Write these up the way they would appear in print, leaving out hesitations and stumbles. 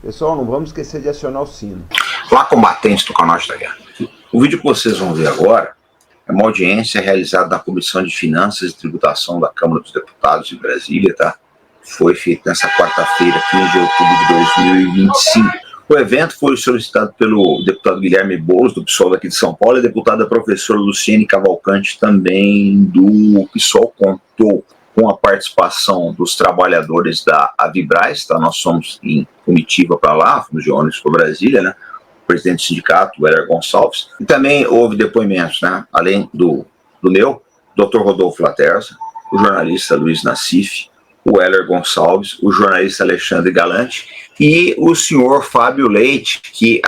Pessoal, não vamos esquecer de acionar o sino. Olá, combatentes do canal da Guerra. O vídeo que vocês vão ver agora é uma audiência realizada na Comissão de Finanças e Tributação da Câmara dos Deputados de Brasília, tá? Foi feito nessa quarta-feira, 15 de outubro de 2025. O evento foi solicitado pelo deputado Guilherme Boulos, do PSOL daqui de São Paulo, e a deputada professora Luciene Cavalcante, também do PSOL, contou com a participação dos trabalhadores da Avibraz, tá? Nós somos em comitiva para lá, fomos de ônibus para Brasília, né? O presidente do sindicato, o Heller Gonçalves. E também houve depoimentos, né? Além do meu, Dr. Rodolfo Laterza, o jornalista Luiz Nassif, o Heller Gonçalves, o jornalista Alexandre Galante e o senhor Fábio Leite,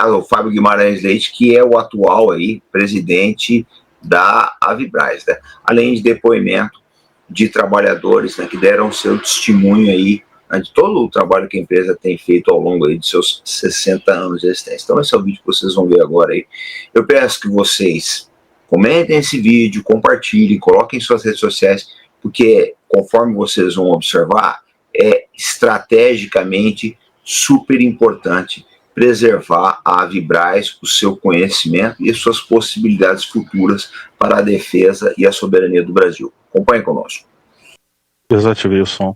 o Fábio Guimarães Leite, que é o atual aí presidente da Avibraz, né? Além de depoimento de trabalhadores, né, que deram seu testemunho aí, né, de todo o trabalho que a empresa tem feito ao longo aí de seus 60 anos de existência. Então esse é o vídeo que vocês vão ver agora aí. Eu peço que vocês comentem esse vídeo, compartilhem, coloquem em suas redes sociais, porque conforme vocês vão observar, é estrategicamente super importante preservar a Avibraz, o seu conhecimento e suas possibilidades futuras para a defesa e a soberania do Brasil. Acompanhe conosco. Desativei o som.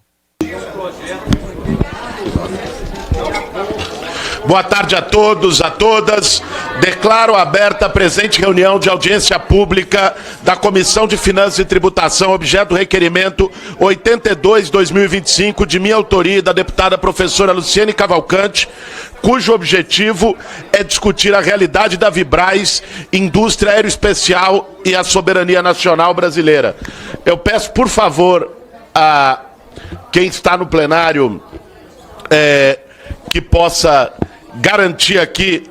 Boa tarde a todos, a todas. Declaro aberta a presente reunião de audiência pública da Comissão de Finanças e Tributação, objeto do requerimento 82/2025, de minha autoria e da deputada professora Luciene Cavalcante, cujo objetivo é discutir a realidade da Avibraz, indústria aeroespacial e a soberania nacional brasileira. Eu peço, por favor, a quem está no plenário que possa garantir aqui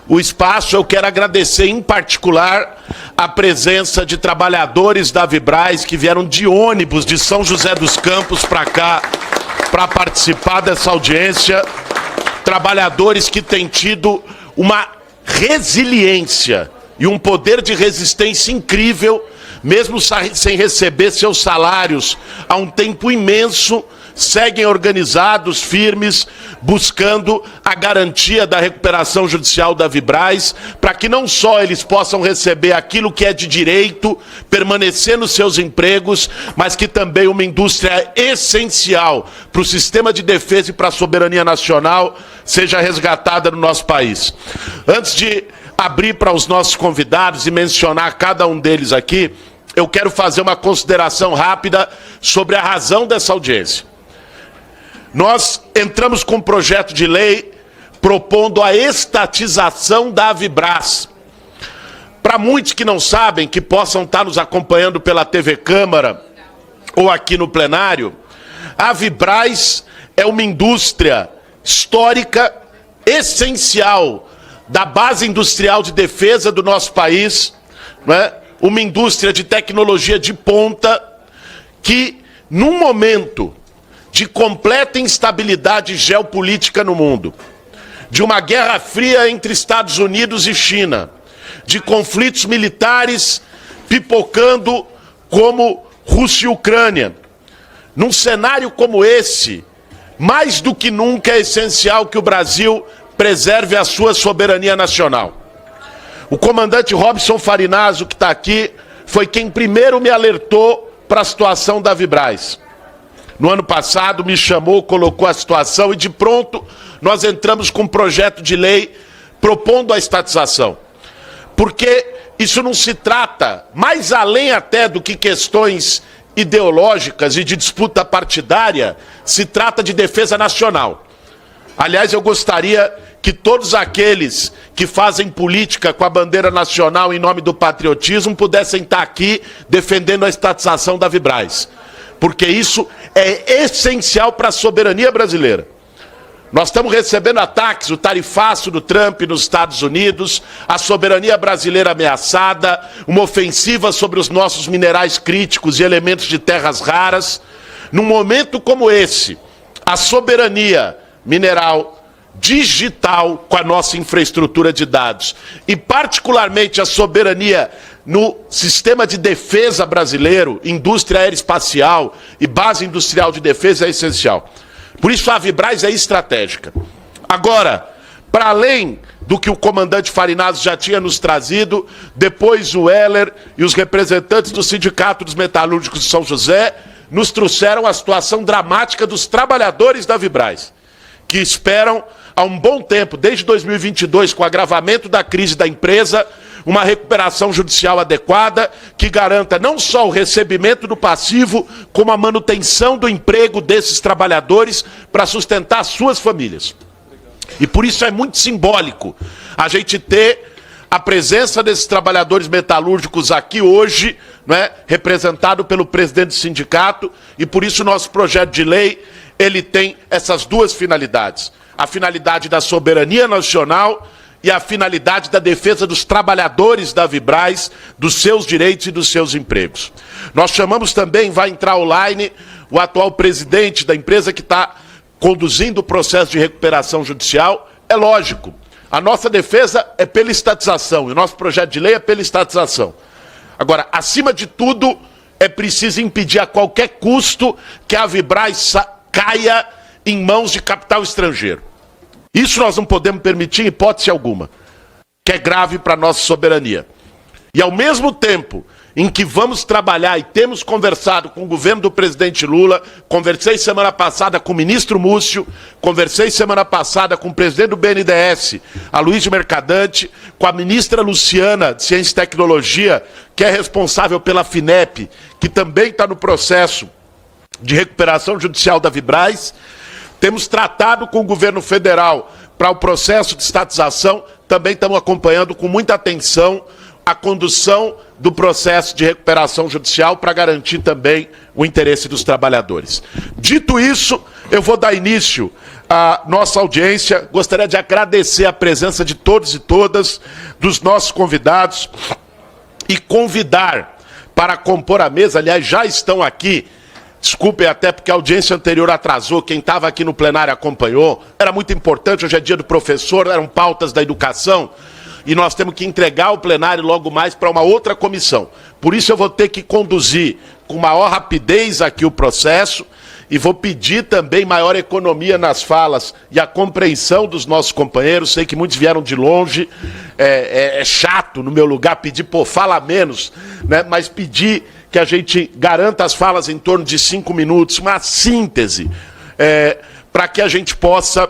o espaço. Eu quero agradecer em particular a presença de trabalhadores da Avibraz que vieram de ônibus de São José dos Campos para cá para participar dessa audiência. Trabalhadores que têm tido uma resiliência e um poder de resistência incrível, mesmo sem receber seus salários há um tempo imenso, seguem organizados, firmes, buscando a garantia da recuperação judicial da Avibraz, para que não só eles possam receber aquilo que é de direito, permanecer nos seus empregos, mas que também uma indústria essencial para o sistema de defesa e para a soberania nacional seja resgatada no nosso país. Antes de abrir para os nossos convidados e mencionar cada um deles aqui, eu quero fazer uma consideração rápida sobre a razão dessa audiência. Nós entramos com um projeto de lei propondo a estatização da Avibraz. Para muitos que não sabem, que possam estar nos acompanhando pela TV Câmara ou aqui no plenário, a Avibraz é uma indústria histórica essencial da base industrial de defesa do nosso país, né? Uma indústria de tecnologia de ponta que, num momento de completa instabilidade geopolítica no mundo, de uma guerra fria entre Estados Unidos e China, de conflitos militares pipocando como Rússia e Ucrânia, num cenário como esse, mais do que nunca é essencial que o Brasil preserve a sua soberania nacional. O comandante Robson Farinazzo, que está aqui, foi quem primeiro me alertou para a situação da Avibraz. No ano passado me chamou, colocou a situação e de pronto nós entramos com um projeto de lei propondo a estatização. Porque isso não se trata, mais além até do que questões ideológicas e de disputa partidária, se trata de defesa nacional. Aliás, eu gostaria que todos aqueles que fazem política com a bandeira nacional em nome do patriotismo pudessem estar aqui defendendo a estatização da Avibraz. Porque isso é essencial para a soberania brasileira. Nós estamos recebendo ataques, o tarifaço do Trump nos Estados Unidos, a soberania brasileira ameaçada, uma ofensiva sobre os nossos minerais críticos e elementos de terras raras. Num momento como esse, a soberania mineral, digital, com a nossa infraestrutura de dados, e particularmente a soberania no sistema de defesa brasileiro, indústria aeroespacial e base industrial de defesa é essencial. Por isso a Avibraz é estratégica. Agora, para além do que o comandante Farinazo já tinha nos trazido, depois o Heller e os representantes do Sindicato dos Metalúrgicos de São José nos trouxeram a situação dramática dos trabalhadores da Vibraz, que esperam há um bom tempo, desde 2022, com o agravamento da crise da empresa, uma recuperação judicial adequada que garanta não só o recebimento do passivo, como a manutenção do emprego desses trabalhadores para sustentar suas famílias. E por isso é muito simbólico a gente ter a presença desses trabalhadores metalúrgicos aqui hoje, né, representado pelo presidente do sindicato, e por isso o nosso projeto de lei ele tem essas duas finalidades. A finalidade da soberania nacional e a finalidade da defesa dos trabalhadores da Vibraz, dos seus direitos e dos seus empregos. Nós chamamos também, vai entrar online, o atual presidente da empresa que está conduzindo o processo de recuperação judicial. É lógico, a nossa defesa é pela estatização, e o nosso projeto de lei é pela estatização. Agora, acima de tudo, é preciso impedir a qualquer custo que a Vibraz caia em mãos de capital estrangeiro. Isso nós não podemos permitir em hipótese alguma, que é grave para a nossa soberania. E ao mesmo tempo em que vamos trabalhar e temos conversado com o governo do presidente Lula, conversei semana passada com o ministro Múcio, conversei semana passada com o presidente do BNDES, Aloysio Mercadante, com a ministra Luciana de Ciência e Tecnologia, que é responsável pela FINEP, que também está no processo de recuperação judicial da Vibraz. Temos tratado com o governo federal para o processo de estatização, também estamos acompanhando com muita atenção a condução do processo de recuperação judicial para garantir também o interesse dos trabalhadores. Dito isso, eu vou dar início à nossa audiência. Gostaria de agradecer a presença de todos e todas, dos nossos convidados, e convidar para compor a mesa, aliás, já estão aqui. Desculpem até porque a audiência anterior atrasou, quem estava aqui no plenário acompanhou. Era muito importante, hoje é dia do professor, eram pautas da educação, e nós temos que entregar o plenário logo mais para uma outra comissão. Por isso eu vou ter que conduzir com maior rapidez aqui o processo, e vou pedir também maior economia nas falas e a compreensão dos nossos companheiros. Sei que muitos vieram de longe, é chato no meu lugar pedir, pô, fala menos, né? Mas pedir que a gente garanta as falas em torno de 5 minutos, uma síntese, para que a gente possa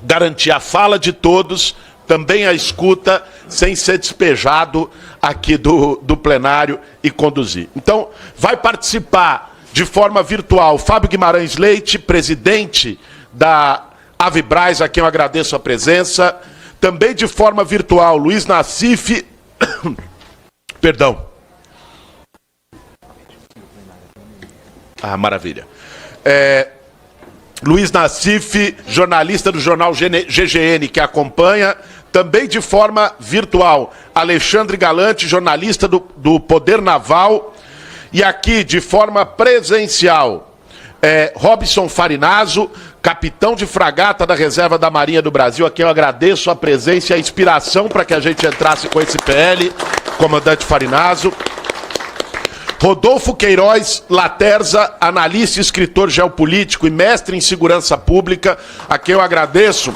garantir a fala de todos, também a escuta, sem ser despejado aqui do plenário e conduzir. Então, vai participar de forma virtual Fábio Guimarães Leite, presidente da Vibraz, a quem eu agradeço a presença. Também de forma virtual, Luiz Nassif, perdão. Ah, maravilha. Luiz Nassif, jornalista do jornal GGN, que acompanha. Também de forma virtual, Alexandre Galante, jornalista do Poder Naval. E aqui, de forma presencial, Robson Farinazo, capitão de fragata da Reserva da Marinha do Brasil, a quem eu agradeço a presença e a inspiração para que a gente entrasse com esse PL, comandante Farinazo. Rodolfo Queiroz Laterza, analista e escritor geopolítico e mestre em segurança pública, a quem eu agradeço.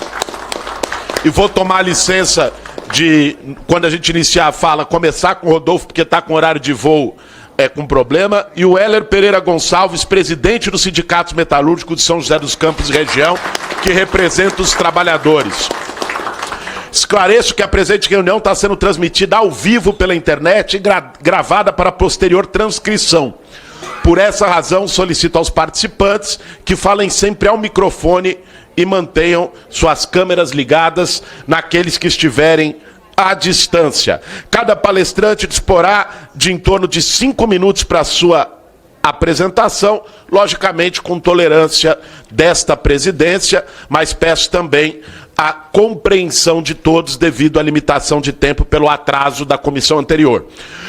E vou tomar licença de, quando a gente iniciar a fala, começar com o Rodolfo, porque está com horário de voo com problema. E o Heller Pereira Gonçalves, presidente do Sindicato Metalúrgico de São José dos Campos e região, que representa os trabalhadores. Esclareço que a presente reunião está sendo transmitida ao vivo pela internet e gravada para posterior transcrição. Por essa razão, solicito aos participantes que falem sempre ao microfone e mantenham suas câmeras ligadas naqueles que estiverem à distância. Cada palestrante disporá de em torno de 5 minutos para a sua apresentação, logicamente com tolerância desta presidência, mas peço também a compreensão de todos devido à limitação de tempo pelo atraso da comissão anterior.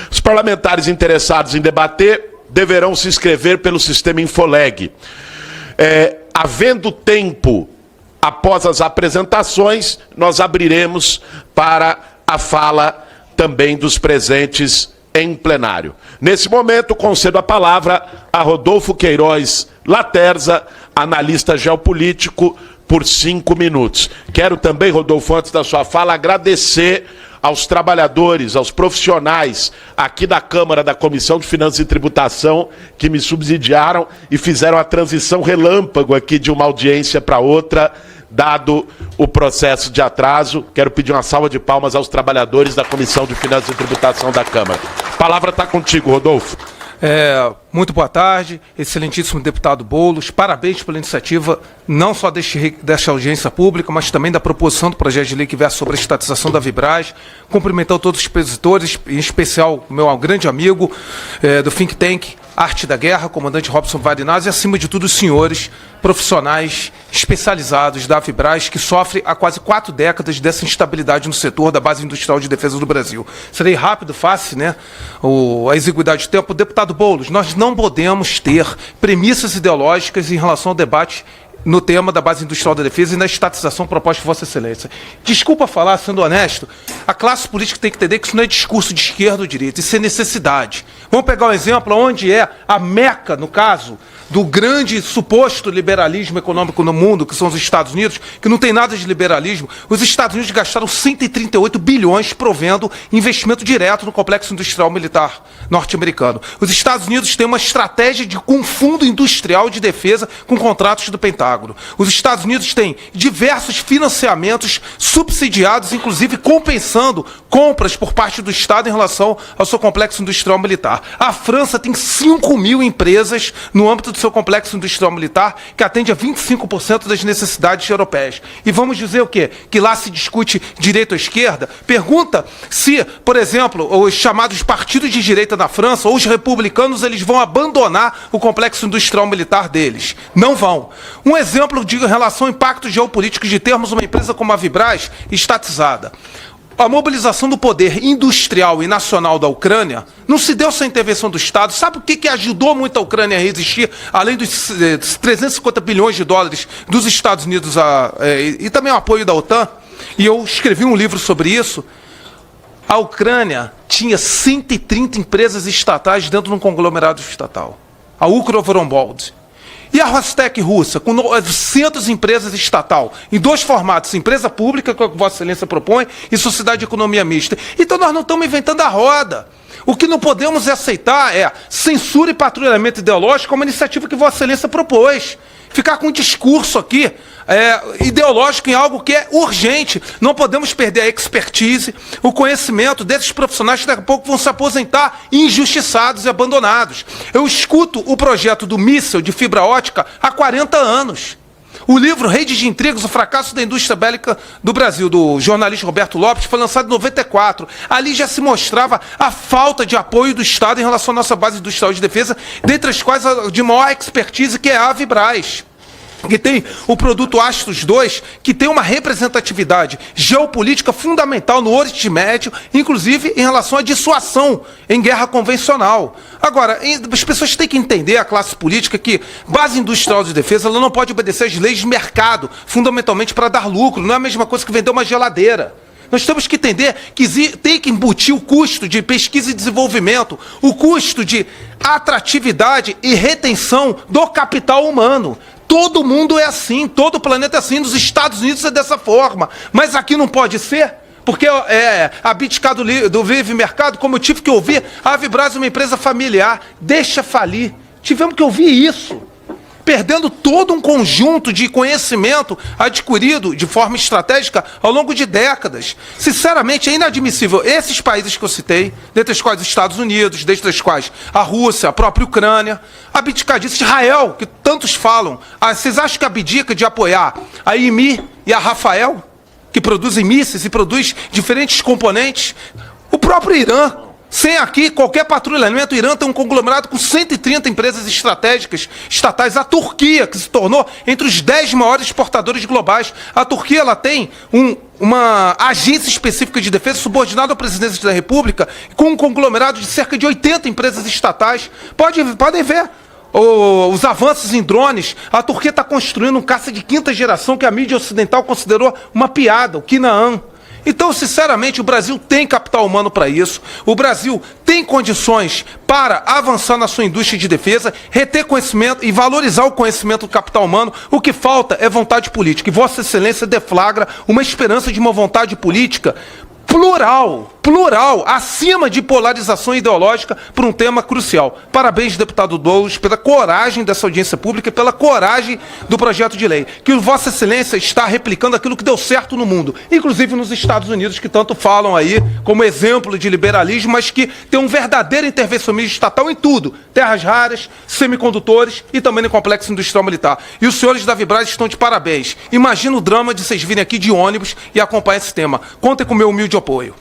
Os parlamentares interessados em debater deverão se inscrever pelo sistema Infoleg. Havendo tempo após as apresentações, nós abriremos para a fala também dos presentes em plenário. Nesse momento, concedo a palavra a Rodolfo Queiroz Laterza, analista geopolítico, por 5 minutos. Quero também, Rodolfo, antes da sua fala, agradecer aos trabalhadores, aos profissionais aqui da Câmara, da Comissão de Finanças e Tributação, que me subsidiaram e fizeram a transição relâmpago aqui de uma audiência para outra, dado o processo de atraso. Quero pedir uma salva de palmas aos trabalhadores da Comissão de Finanças e Tributação da Câmara. A palavra está contigo, Rodolfo. Muito boa tarde, excelentíssimo deputado Boulos, parabéns pela iniciativa, não só desta audiência pública, mas também da proposição do projeto de lei que versa sobre a estatização da Vibraz. Cumprimentar todos os expositores, em especial o meu grande amigo do Think Tank Arte da Guerra, comandante Robson Varinaz, e acima de tudo os senhores profissionais especializados da Vibraz, que sofre há quase 4 décadas dessa instabilidade no setor da base industrial de defesa do Brasil. Serei rápido, face, né, a exiguidade de tempo. Deputado Boulos, nós não podemos ter premissas ideológicas em relação ao debate no tema da base industrial da defesa e na estatização proposta por Vossa Excelência. Desculpa falar, sendo honesto, a classe política tem que entender que isso não é discurso de esquerda ou direita, isso é necessidade. Vamos pegar um exemplo onde é a meca, no caso, do grande suposto liberalismo econômico no mundo, que são os Estados Unidos, que não tem nada de liberalismo. Os Estados Unidos gastaram 138 bilhões provendo investimento direto no complexo industrial militar norte-americano. Os Estados Unidos têm uma estratégia com fundo industrial de defesa com contratos do Pentágono. Os Estados Unidos têm diversos financiamentos subsidiados, inclusive compensando compras por parte do Estado em relação ao seu complexo industrial militar. A França tem 5.000 empresas no âmbito do seu complexo industrial militar, que atende a 25% das necessidades europeias. E vamos dizer o quê? Que lá se discute direita ou esquerda? Pergunta se, por exemplo, os chamados partidos de direita na França, ou os republicanos, eles vão abandonar o complexo industrial militar deles. Não vão. Um exemplo de relação ao impacto geopolítico de termos uma empresa como a Vibraz estatizada. A mobilização do poder industrial e nacional da Ucrânia não se deu sem intervenção do Estado. Sabe o que ajudou muito a Ucrânia a resistir, além dos 350 bilhões de dólares dos Estados Unidos e também o apoio da OTAN? E eu escrevi um livro sobre isso. A Ucrânia tinha 130 empresas estatais dentro de um conglomerado estatal. A Ukrovoronbold. E a Rostec russa, com 900 empresas estatal, em 2 formatos, empresa pública, que é o que Vossa Excelência propõe, e sociedade de economia mista. Então nós não estamos inventando a roda. O que não podemos aceitar é censura e patrulhamento ideológico, como a iniciativa que Vossa Excelência propôs. Ficar com um discurso aqui ideológico em algo que é urgente. Não podemos perder a expertise, o conhecimento desses profissionais que daqui a pouco vão se aposentar injustiçados e abandonados. Eu escuto o projeto do míssil de fibra ótica há 40 anos. O livro Rede de Intrigas, o fracasso da indústria bélica do Brasil, do jornalista Roberto Lopes, foi lançado em 94. Ali já se mostrava a falta de apoio do Estado em relação à nossa base industrial de defesa, dentre as quais a de maior expertise, que é a Vibraz, que tem o produto Astros 2, que tem uma representatividade geopolítica fundamental no Oriente Médio, inclusive em relação à dissuasão em guerra convencional. Agora, as pessoas têm que entender, a classe política, que base industrial de defesa ela não pode obedecer às leis de mercado, fundamentalmente para dar lucro. Não é a mesma coisa que vender uma geladeira. Nós temos que entender que tem que embutir o custo de pesquisa e desenvolvimento, o custo de atratividade e retenção do capital humano. Todo mundo é assim, todo o planeta é assim, nos Estados Unidos é dessa forma. Mas aqui não pode ser, porque abdicar do livre mercado, como eu tive que ouvir, a Vibraz é uma empresa familiar, deixa falir. Tivemos que ouvir isso, perdendo todo um conjunto de conhecimento adquirido de forma estratégica ao longo de décadas. Sinceramente, é inadmissível esses países que eu citei, dentre os quais os Estados Unidos, dentre os quais a Rússia, a própria Ucrânia, abdicar disso. Israel, que tantos falam. Vocês acham que abdica de apoiar a IMI e a Rafael, que produzem mísseis e produz diferentes componentes? O próprio Irã. Sem aqui qualquer patrulhamento, o Irã tem um conglomerado com 130 empresas estratégicas estatais. A Turquia, que se tornou entre os 10 maiores exportadores globais. A Turquia ela tem uma agência específica de defesa subordinada à presidência da República, com um conglomerado de cerca de 80 empresas estatais. Podem ver os avanços em drones. A Turquia está construindo um caça de 5ª geração que a mídia ocidental considerou uma piada, o Canaan. Então, sinceramente, o Brasil tem capital humano para isso, o Brasil tem condições para avançar na sua indústria de defesa, reter conhecimento e valorizar o conhecimento do capital humano. O que falta é vontade política, e Vossa Excelência deflagra uma esperança de uma vontade política plural, acima de polarização ideológica por um tema crucial. Parabéns, deputado Boulos, pela coragem dessa audiência pública e pela coragem do projeto de lei, que Vossa Excelência está replicando aquilo que deu certo no mundo, inclusive nos Estados Unidos, que tanto falam aí como exemplo de liberalismo, mas que tem um verdadeiro intervencionismo estatal em tudo, terras raras, semicondutores e também no complexo industrial militar. E os senhores da Vibraz estão de parabéns. Imagina o drama de vocês virem aqui de ônibus e acompanhar esse tema. Contem com o meu humilde apoio.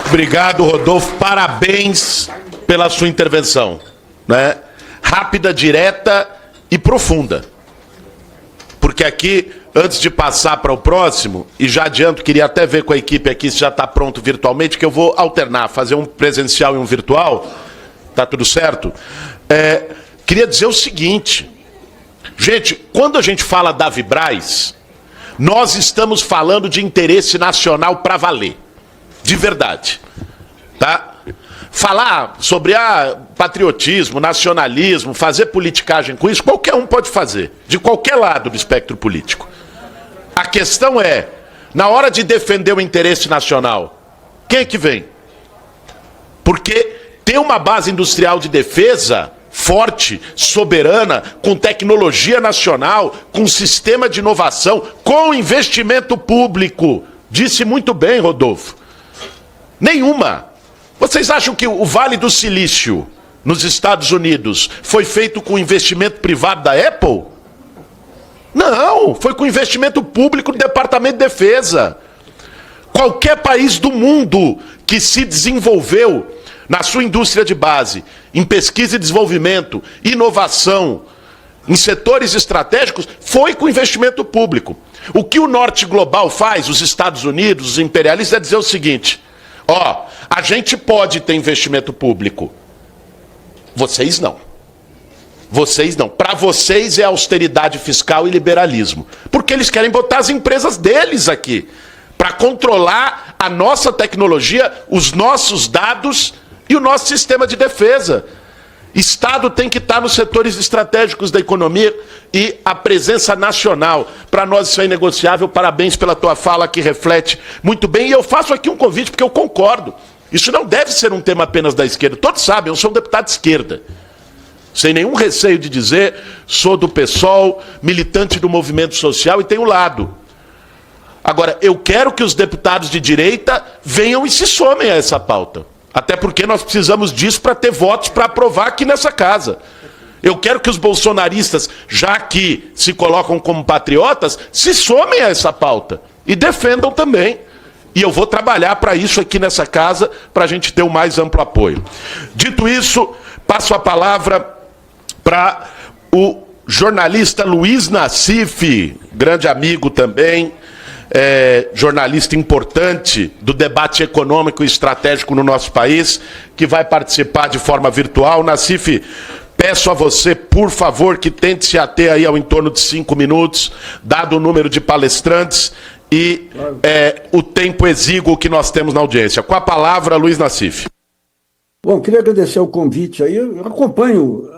Obrigado, Rodolfo. Parabéns pela sua intervenção, né? Rápida, direta e profunda. Porque aqui, antes de passar para o próximo, e já adianto, queria até ver com a equipe aqui se já está pronto virtualmente, que eu vou alternar, fazer um presencial e um virtual. Tá tudo certo? Queria dizer o seguinte, gente, quando a gente fala da Vibraz, nós estamos falando de interesse nacional para valer. De verdade, tá? Falar sobre patriotismo, nacionalismo, fazer politicagem com isso, qualquer um pode fazer, de qualquer lado do espectro político. A questão é, na hora de defender o interesse nacional, quem é que vem? Porque ter uma base industrial de defesa forte, soberana, com tecnologia nacional, com sistema de inovação, com investimento público, disse muito bem, Rodolfo. Nenhuma. Vocês acham que o Vale do Silício, nos Estados Unidos, foi feito com investimento privado da Apple? Não, foi com investimento público do Departamento de Defesa. Qualquer país do mundo que se desenvolveu na sua indústria de base, em pesquisa e desenvolvimento, inovação, em setores estratégicos, foi com investimento público. O que o norte global faz, os Estados Unidos, os imperialistas, é dizer o seguinte: a gente pode ter investimento público. Vocês não. Vocês não. Para vocês é austeridade fiscal e liberalismo. Porque eles querem botar as empresas deles aqui, para controlar a nossa tecnologia, os nossos dados e o nosso sistema de defesa. Estado tem que estar nos setores estratégicos da economia e a presença nacional. Para nós isso é inegociável. Parabéns pela tua fala, que reflete muito bem. E eu faço aqui um convite porque eu concordo. Isso não deve ser um tema apenas da esquerda. Todos sabem, eu sou um deputado de esquerda. Sem nenhum receio de dizer, sou do PSOL, militante do movimento social e tenho lado. Agora, eu quero que os deputados de direita venham e se somem a essa pauta. Até porque nós precisamos disso para ter votos para aprovar aqui nessa casa. Eu quero que os bolsonaristas, já que se colocam como patriotas, se somem a essa pauta e defendam também. E eu vou trabalhar para isso aqui nessa casa, para a gente ter o mais amplo apoio. Dito isso, passo a palavra para o jornalista Luiz Nassif, grande amigo também, jornalista importante do debate econômico e estratégico no nosso país, que vai participar de forma virtual. Nassif, peço a você, por favor, que tente se ater aí ao entorno de 5 minutos, dado o número de palestrantes e o tempo exíguo que nós temos na audiência. Com a palavra, Luiz Nassif. Bom, queria agradecer o convite aí. Eu acompanho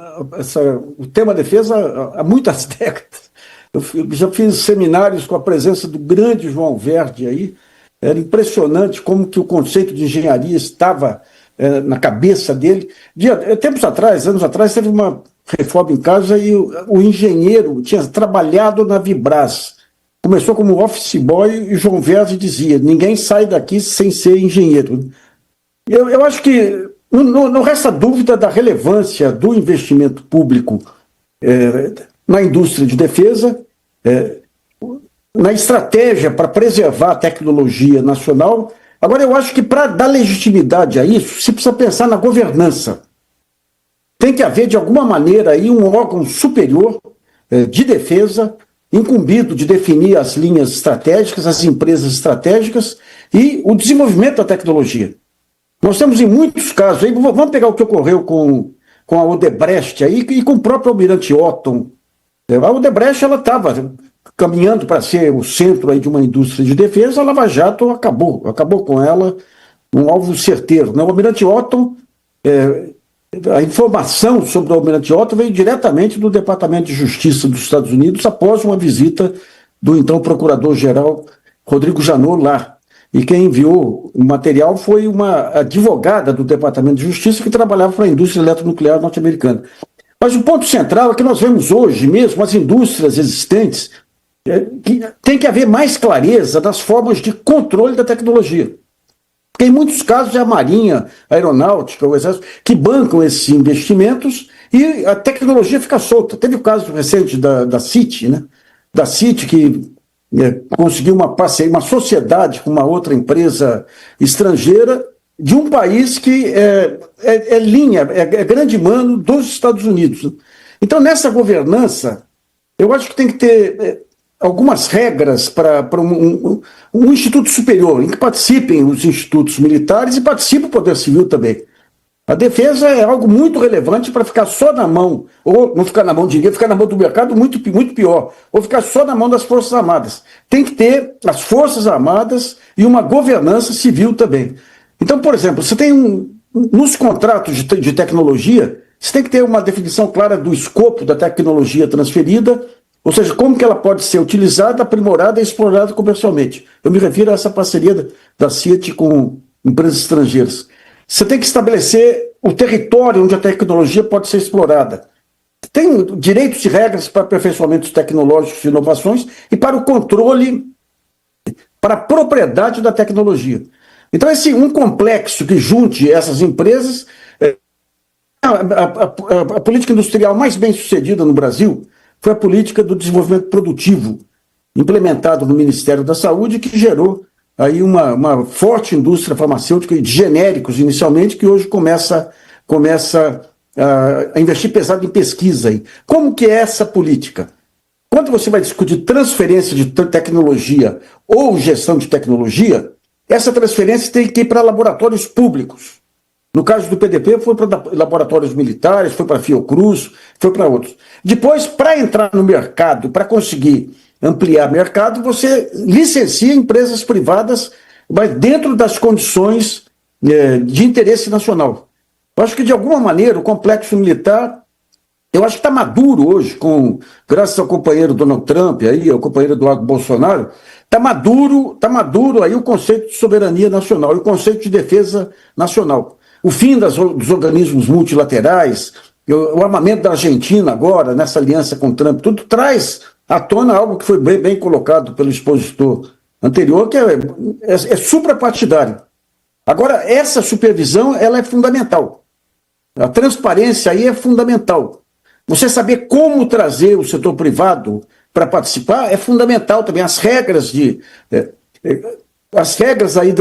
o tema defesa há muitas décadas. Eu já fiz seminários com a presença do grande João Verdi aí. Era impressionante como que o conceito de engenharia estava na cabeça dele. Tempos atrás, anos atrás, teve uma reforma em casa e o engenheiro tinha trabalhado na Vibraz. Começou como office boy e João Verdi dizia: ninguém sai daqui sem ser engenheiro. Eu acho que não resta dúvida da relevância do investimento público na indústria de defesa, na estratégia para preservar a tecnologia nacional. Agora, eu acho que para dar legitimidade a isso, se precisa pensar na governança. Tem que haver, de alguma maneira, aí um órgão superior de defesa, incumbido de definir as linhas estratégicas, as empresas estratégicas e o desenvolvimento da tecnologia. Nós temos em muitos casos, aí, vamos pegar o que ocorreu com a Odebrecht aí, e com o próprio Almirante Otton. A Odebrecht, ela estava caminhando para ser o centro aí de uma indústria de defesa, a Lava Jato acabou com ela, um alvo certeiro, né? O Almirante Otton, a informação sobre o Almirante Otton veio diretamente do Departamento de Justiça dos Estados Unidos após uma visita do então Procurador-Geral Rodrigo Janot lá. E quem enviou o material foi uma advogada do Departamento de Justiça que trabalhava para a indústria eletronuclear norte-americana. Mas o ponto central é que nós vemos hoje mesmo as indústrias existentes, que tem que haver mais clareza das formas de controle da tecnologia. Porque em muitos casos é a Marinha, a Aeronáutica, o Exército, que bancam esses investimentos e a tecnologia fica solta. Teve o caso recente da CIT, né? Da CIT, que conseguiu uma parceria, uma sociedade com uma outra empresa estrangeira de um país que é grande mano dos Estados Unidos. Então, nessa governança, eu acho que tem que ter algumas regras para um instituto superior, em que participem os institutos militares e participe o poder civil também. A defesa é algo muito relevante para ficar só na mão, ou não ficar na mão de ninguém, ficar na mão do mercado muito pior, ou ficar só na mão das Forças Armadas. Tem que ter as Forças Armadas e uma governança civil também. Então, por exemplo, você tem nos contratos de tecnologia, você tem que ter uma definição clara do escopo da tecnologia transferida, ou seja, como que ela pode ser utilizada, aprimorada e explorada comercialmente. Eu me refiro a essa parceria da CIT com empresas estrangeiras. Você tem que estabelecer o território onde a tecnologia pode ser explorada. Tem direitos e regras para aperfeiçoamentos tecnológicos e inovações e para o controle, para a propriedade da tecnologia. Então, um complexo que junte essas empresas, a política industrial mais bem sucedida no Brasil foi a política do desenvolvimento produtivo, implementado no Ministério da Saúde, que gerou aí uma forte indústria farmacêutica e de genéricos inicialmente, que hoje começa a investir pesado em pesquisa aí. Como que é essa política? Quando você vai discutir transferência de tecnologia ou gestão de tecnologia, essa transferência tem que ir para laboratórios públicos. No caso do PDP, foi para laboratórios militares, foi para a Fiocruz, foi para outros. Depois, para entrar no mercado, para conseguir ampliar mercado, você licencia empresas privadas, mas dentro das condições de interesse nacional. Eu acho que, de alguma maneira, o complexo militar, eu acho que está maduro hoje, graças ao companheiro Donald Trump, aí, ao companheiro Eduardo Bolsonaro, está maduro aí o conceito de soberania nacional e o conceito de defesa nacional. O fim dos organismos multilaterais, o armamento da Argentina agora, nessa aliança com o Trump, tudo traz à tona algo que foi bem colocado pelo expositor anterior, que é suprapartidário. Agora, essa supervisão ela é fundamental. A transparência aí é fundamental. Você saber como trazer o setor privado para participar é fundamental também. As regras aí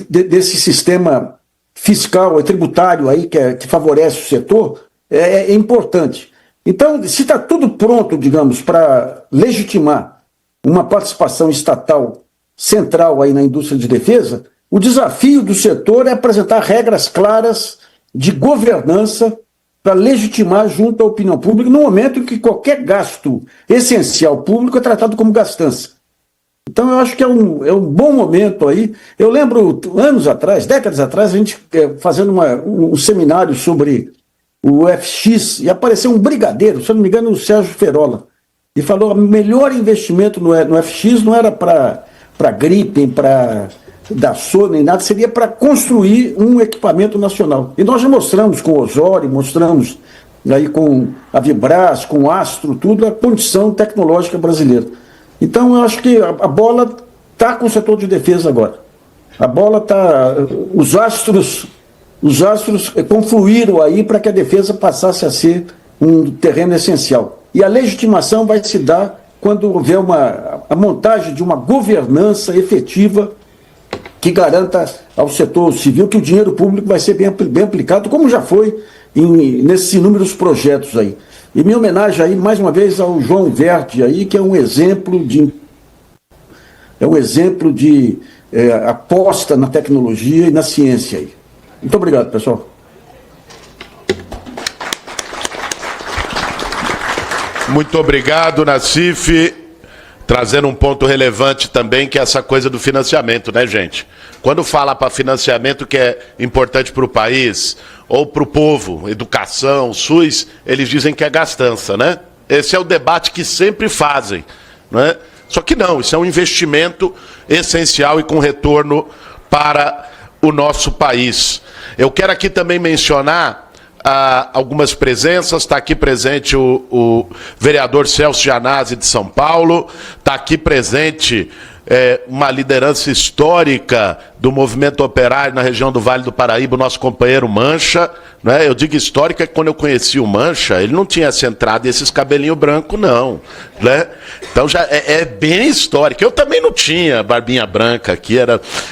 desse sistema fiscal e tributário aí que favorece o setor é importante. Então, se está tudo pronto, digamos, para legitimar uma participação estatal central aí na indústria de defesa, o desafio do setor é apresentar regras claras de governança para legitimar junto à opinião pública no momento em que qualquer gasto essencial público é tratado como gastança. Então, eu acho que é um bom momento aí. Eu lembro, décadas atrás, a gente fazendo um seminário sobre o FX, e apareceu um brigadeiro, se eu não me engano, o Sérgio Ferola, e falou que o melhor investimento no FX não era para gripe, para dar sono, nem nada, seria para construir um equipamento nacional. E nós já mostramos com o Osório, mostramos aí com a Vibras, com o Astro, tudo, a condição tecnológica brasileira. Então, eu acho que a bola está com o setor de defesa agora. A bola está... Os astros confluíram aí para que a defesa passasse a ser um terreno essencial. E a legitimação vai se dar quando houver a montagem de uma governança efetiva que garanta ao setor civil que o dinheiro público vai ser bem aplicado, como já foi nesses inúmeros projetos aí. E minha homenagem aí, mais uma vez, ao João Verde aí, que é um exemplo de aposta na tecnologia e na ciência aí. Muito obrigado, pessoal. Muito obrigado, Nassif. trazendo um ponto relevante também, que é essa coisa do financiamento, né, gente? Quando fala para financiamento que é importante para o país, ou para o povo, educação, SUS, eles dizem que é gastança, né? Esse é o debate que sempre fazem, né? Só que não, isso é um investimento essencial e com retorno para o nosso país. Eu quero aqui também mencionar algumas presenças. Está aqui presente o vereador Celso Janazzi de São Paulo, está aqui presente uma liderança histórica do movimento operário na região do Vale do Paraíba, o nosso companheiro Mancha, né? Eu digo histórica que quando eu conheci o Mancha, ele não tinha essa entrada e esses cabelinhos brancos, não, né? Então já é bem histórico. Eu também não tinha barbinha branca aqui,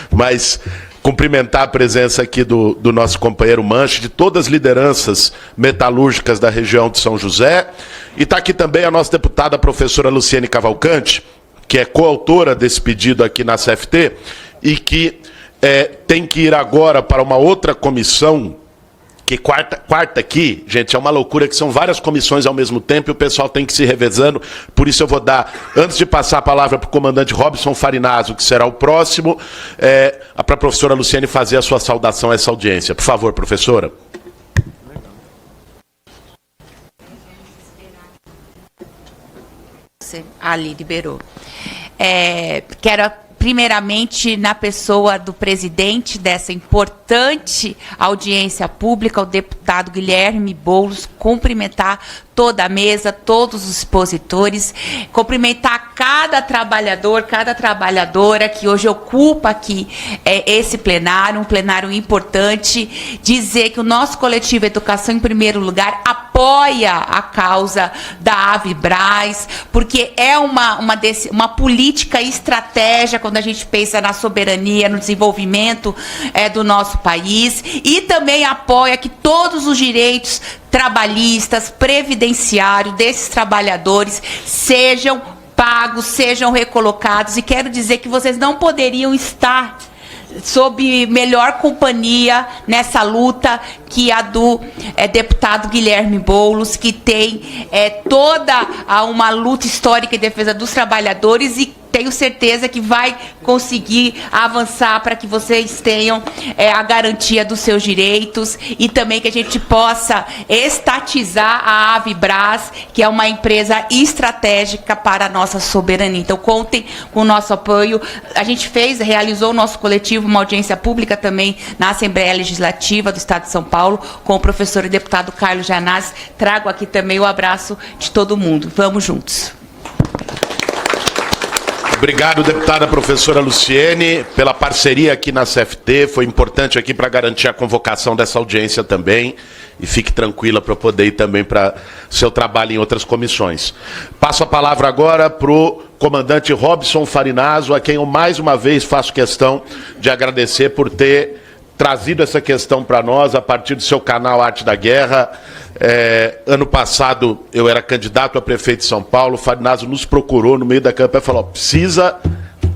mas cumprimentar a presença aqui do nosso companheiro Mancha, de todas as lideranças metalúrgicas da região de São José. E está aqui também a nossa deputada professora Luciene Cavalcante, que é coautora desse pedido aqui na CFT, e que tem que ir agora para uma outra comissão, que quarta aqui, gente, é uma loucura, que são várias comissões ao mesmo tempo e o pessoal tem que se revezando. Por isso eu vou dar, antes de passar a palavra para o comandante Robson Farinazzo, que será o próximo, para a professora Luciene fazer a sua saudação a essa audiência. Por favor, professora. Ali liberou. Quero, primeiramente, na pessoa do presidente dessa importante audiência pública, o deputado Guilherme Boulos, cumprimentar toda a mesa, todos os expositores, cumprimentar cada trabalhador, cada trabalhadora que hoje ocupa aqui esse plenário, um plenário importante, dizer que o nosso coletivo Educação em Primeiro Lugar apoia a causa da Avibraz, porque é uma política estratégia quando a gente pensa na soberania, no desenvolvimento do nosso país, e também apoia que todos os direitos trabalhistas, previdenciários desses trabalhadores sejam pagos, sejam recolocados. E quero dizer que vocês não poderiam estar sob melhor companhia nessa luta que a do deputado Guilherme Boulos, que tem toda uma luta histórica em defesa dos trabalhadores, e tenho certeza que vai conseguir avançar para que vocês tenham a garantia dos seus direitos, e também que a gente possa estatizar a Avibraz, que é uma empresa estratégica para a nossa soberania. Então, contem com o nosso apoio. A gente realizou o nosso coletivo, uma audiência pública também na Assembleia Legislativa do Estado de São Paulo, com o professor e deputado Carlos Janazzi. Trago aqui também o abraço de todo mundo. Vamos juntos. Obrigado, deputada professora Luciene, pela parceria aqui na CFT. Foi importante aqui para garantir a convocação dessa audiência também. E fique tranquila para poder ir também para seu trabalho em outras comissões. Passo a palavra agora para o comandante Robson Farinazzo, a quem eu mais uma vez faço questão de agradecer por ter trazido essa questão para nós a partir do seu canal Arte da Guerra. Ano passado eu era candidato a prefeito de São Paulo, o Farinazzo nos procurou no meio da campanha e falou: precisa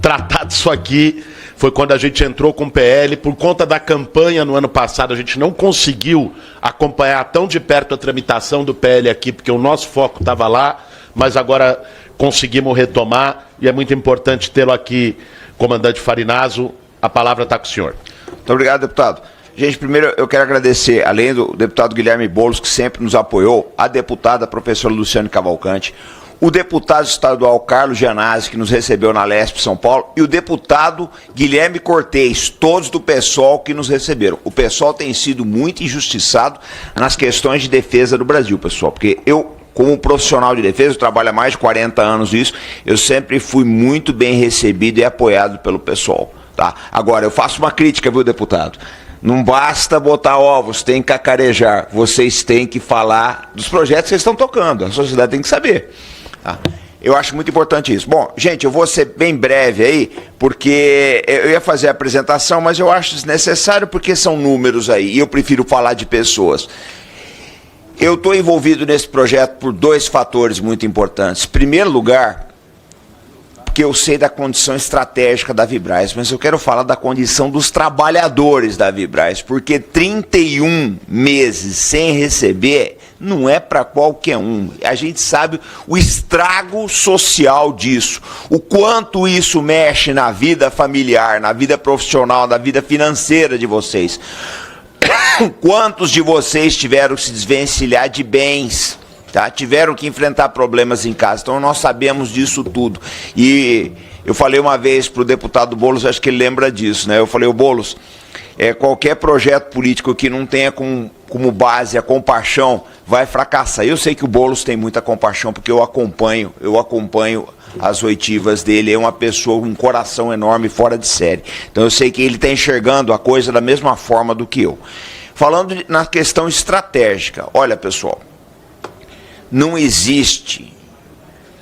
tratar disso aqui. Foi quando a gente entrou com o PL, por conta da campanha no ano passado, a gente não conseguiu acompanhar tão de perto a tramitação do PL aqui, porque o nosso foco estava lá, mas agora conseguimos retomar, e é muito importante tê-lo aqui, comandante Farinazzo. A palavra está com o senhor. Muito obrigado, deputado. Gente, primeiro eu quero agradecer, além do deputado Guilherme Boulos, que sempre nos apoiou, a deputada professora Luciene Cavalcante, o deputado estadual Carlos Janazzi, que nos recebeu na Lesp São Paulo, e o deputado Guilherme Cortez, todos do PSOL que nos receberam. O PSOL tem sido muito injustiçado nas questões de defesa do Brasil, pessoal, porque eu, como profissional de defesa, eu trabalho há mais de 40 anos nisso, eu sempre fui muito bem recebido e apoiado pelo PSOL. Tá? Agora, eu faço uma crítica, viu, deputado? Não basta botar ovos, tem que cacarejar. Vocês têm que falar dos projetos que vocês estão tocando. A sociedade tem que saber. Tá? Eu acho muito importante isso. Bom, gente, eu vou ser bem breve aí, porque eu ia fazer a apresentação, mas eu acho desnecessário porque são números aí, e eu prefiro falar de pessoas. Eu estou envolvido nesse projeto por dois fatores muito importantes. Em primeiro lugar, porque eu sei da condição estratégica da Avibraz, mas eu quero falar da condição dos trabalhadores da Avibraz, porque 31 meses sem receber não é para qualquer um. A gente sabe o estrago social disso, o quanto isso mexe na vida familiar, na vida profissional, na vida financeira de vocês. Quantos de vocês tiveram que se desvencilhar de bens, tá? Tiveram que enfrentar problemas em casa. Então nós sabemos disso tudo. E eu falei uma vez para o deputado Boulos, acho que ele lembra disso, né? Eu falei, o Boulos, qualquer projeto político que não tenha como base a compaixão vai fracassar. Eu sei que o Boulos tem muita compaixão, porque eu acompanho as oitivas dele, é uma pessoa com um coração enorme, fora de série. Então eu sei que ele está enxergando a coisa da mesma forma do que eu. Falando na questão estratégica, olha pessoal, não existe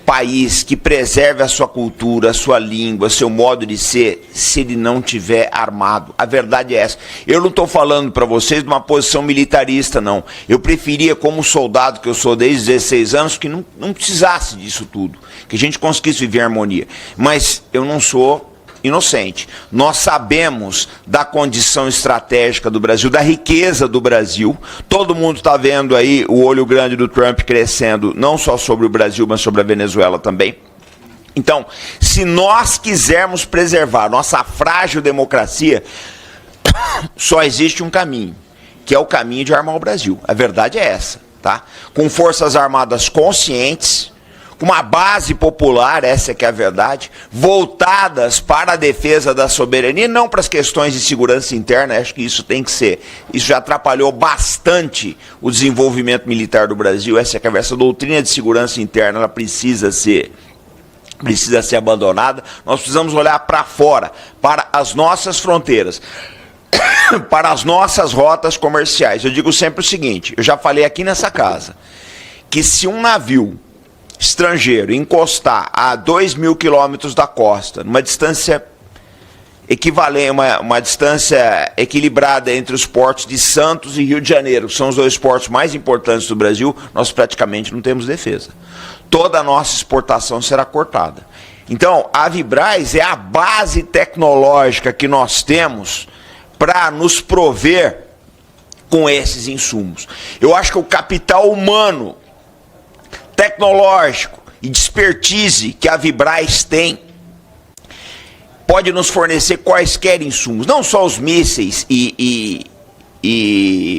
país que preserve a sua cultura, a sua língua, seu modo de ser, se ele não tiver armado. A verdade é essa. Eu não estou falando para vocês de uma posição militarista, não. Eu preferia, como soldado que eu sou desde 16 anos, que não precisasse disso tudo, que a gente conseguisse viver em harmonia. Mas eu não sou inocente. Nós sabemos da condição estratégica do Brasil, da riqueza do Brasil. Todo mundo está vendo aí o olho grande do Trump crescendo, não só sobre o Brasil, mas sobre a Venezuela também. Então, se nós quisermos preservar nossa frágil democracia, só existe um caminho, que é o caminho de armar o Brasil. A verdade é essa, tá? Com forças armadas conscientes, com uma base popular, essa é que é a verdade, voltadas para a defesa da soberania e não para as questões de segurança interna. Acho que isso tem que ser. Isso já atrapalhou bastante o desenvolvimento militar do Brasil. Essa é que é a verdade. Essa doutrina de segurança interna, ela precisa ser abandonada. Nós precisamos olhar para fora, para as nossas fronteiras, para as nossas rotas comerciais. Eu digo sempre o seguinte, eu já falei aqui nessa casa, que se um navio estrangeiro encostar a 2.000 quilômetros da costa, numa distância equivalente, uma distância equilibrada entre os portos de Santos e Rio de Janeiro, que são os dois portos mais importantes do Brasil, nós praticamente não temos defesa. Toda a nossa exportação será cortada. Então, a Vibraz é a base tecnológica que nós temos para nos prover com esses insumos. Eu acho que o capital humano, tecnológico e de expertise que a Vibraz tem pode nos fornecer quaisquer insumos, não só os mísseis e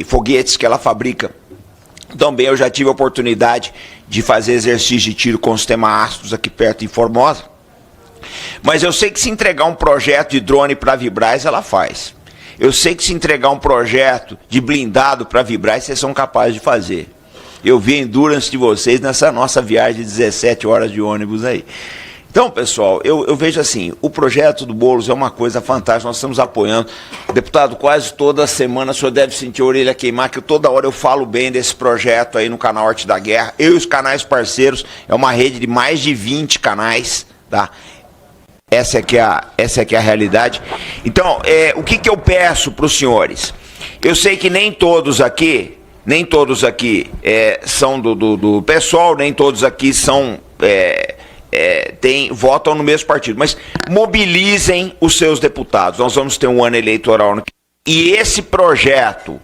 foguetes que ela fabrica. Também eu já tive a oportunidade de fazer exercício de tiro com o sistema Astros aqui perto em Formosa, mas eu sei que se entregar um projeto de drone para a Vibraz, ela faz. Eu sei que se entregar um projeto de blindado para a Vibraz, vocês são capazes de fazer. Eu vi a endurance de vocês nessa nossa viagem de 17 horas de ônibus aí. Então, pessoal, eu vejo assim, o projeto do Boulos é uma coisa fantástica, nós estamos apoiando. Deputado, quase toda semana o senhor deve sentir a orelha queimar, que toda hora eu falo bem desse projeto aí no canal Arte da Guerra. Eu e os canais parceiros, é uma rede de mais de 20 canais, tá? Essa é que é a realidade. Então, o que eu peço para os senhores? Eu sei que nem todos aqui são do PSOL, nem todos aqui são votam no mesmo partido, mas mobilizem os seus deputados. Nós vamos ter um ano eleitoral. E esse projeto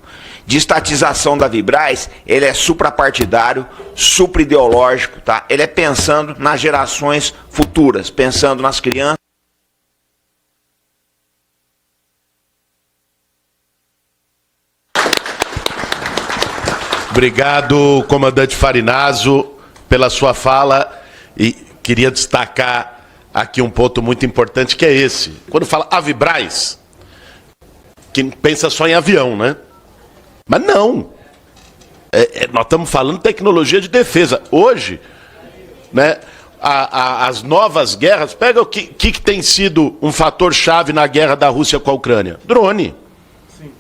de estatização da Vibraz, ele é suprapartidário, suprideológico, tá? Ele é pensando nas gerações futuras, pensando nas crianças. Obrigado, comandante Farinazzo, pela sua fala, e queria destacar aqui um ponto muito importante, que é esse. Quando fala a Vibraz, que pensa só em avião, né? Mas não. Nós estamos falando de tecnologia de defesa. Hoje, né, as novas guerras, pega o que tem sido um fator-chave na guerra da Rússia com a Ucrânia? Drone. Sim.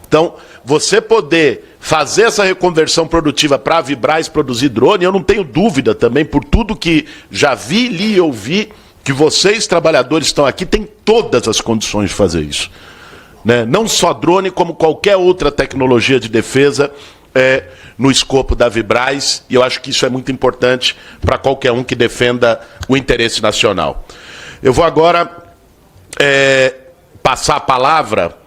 Então, você poder fazer essa reconversão produtiva para a Vibraz produzir drone, eu não tenho dúvida também, por tudo que já vi, li e ouvi, que vocês, trabalhadores, estão aqui, têm todas as condições de fazer isso. Né? Não só drone, como qualquer outra tecnologia de defesa no escopo da Vibraz, e eu acho que isso é muito importante para qualquer um que defenda o interesse nacional. Eu vou agora passar a palavra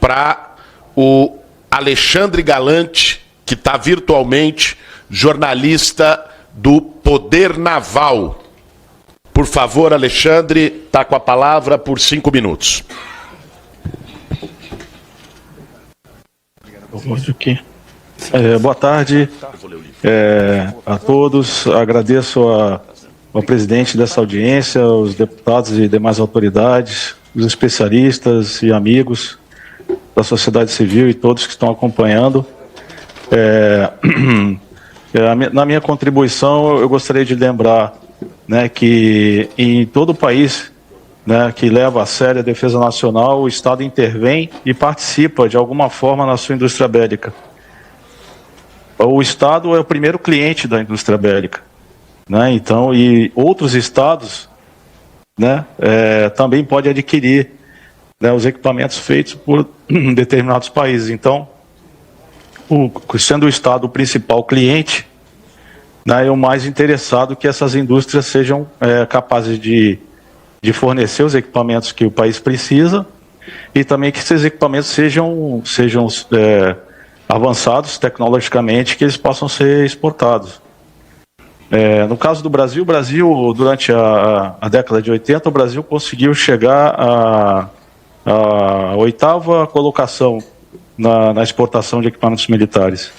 para o Alexandre Galante, que está virtualmente, jornalista do Poder Naval. Por favor, Alexandre, está com a palavra por 5 minutos. Aqui. Boa tarde a todos. Agradeço ao presidente dessa audiência, aos deputados e demais autoridades, os especialistas e amigos da sociedade civil e todos que estão acompanhando. Na minha contribuição, eu gostaria de lembrar, né, que em todo o país, né, que leva a sério a defesa nacional, o Estado intervém e participa de alguma forma na sua indústria bélica. O Estado é o primeiro cliente da indústria bélica, né? Então, e outros estados, né, também podem adquirir, né, os equipamentos feitos por determinados países. Então, sendo o Estado o principal cliente, né, é o mais interessado que essas indústrias sejam capazes de fornecer os equipamentos que o país precisa e também que esses equipamentos sejam avançados tecnologicamente, que eles possam ser exportados. No caso do Brasil, durante a década de 80, o Brasil conseguiu chegar à 8ª colocação na exportação de equipamentos militares.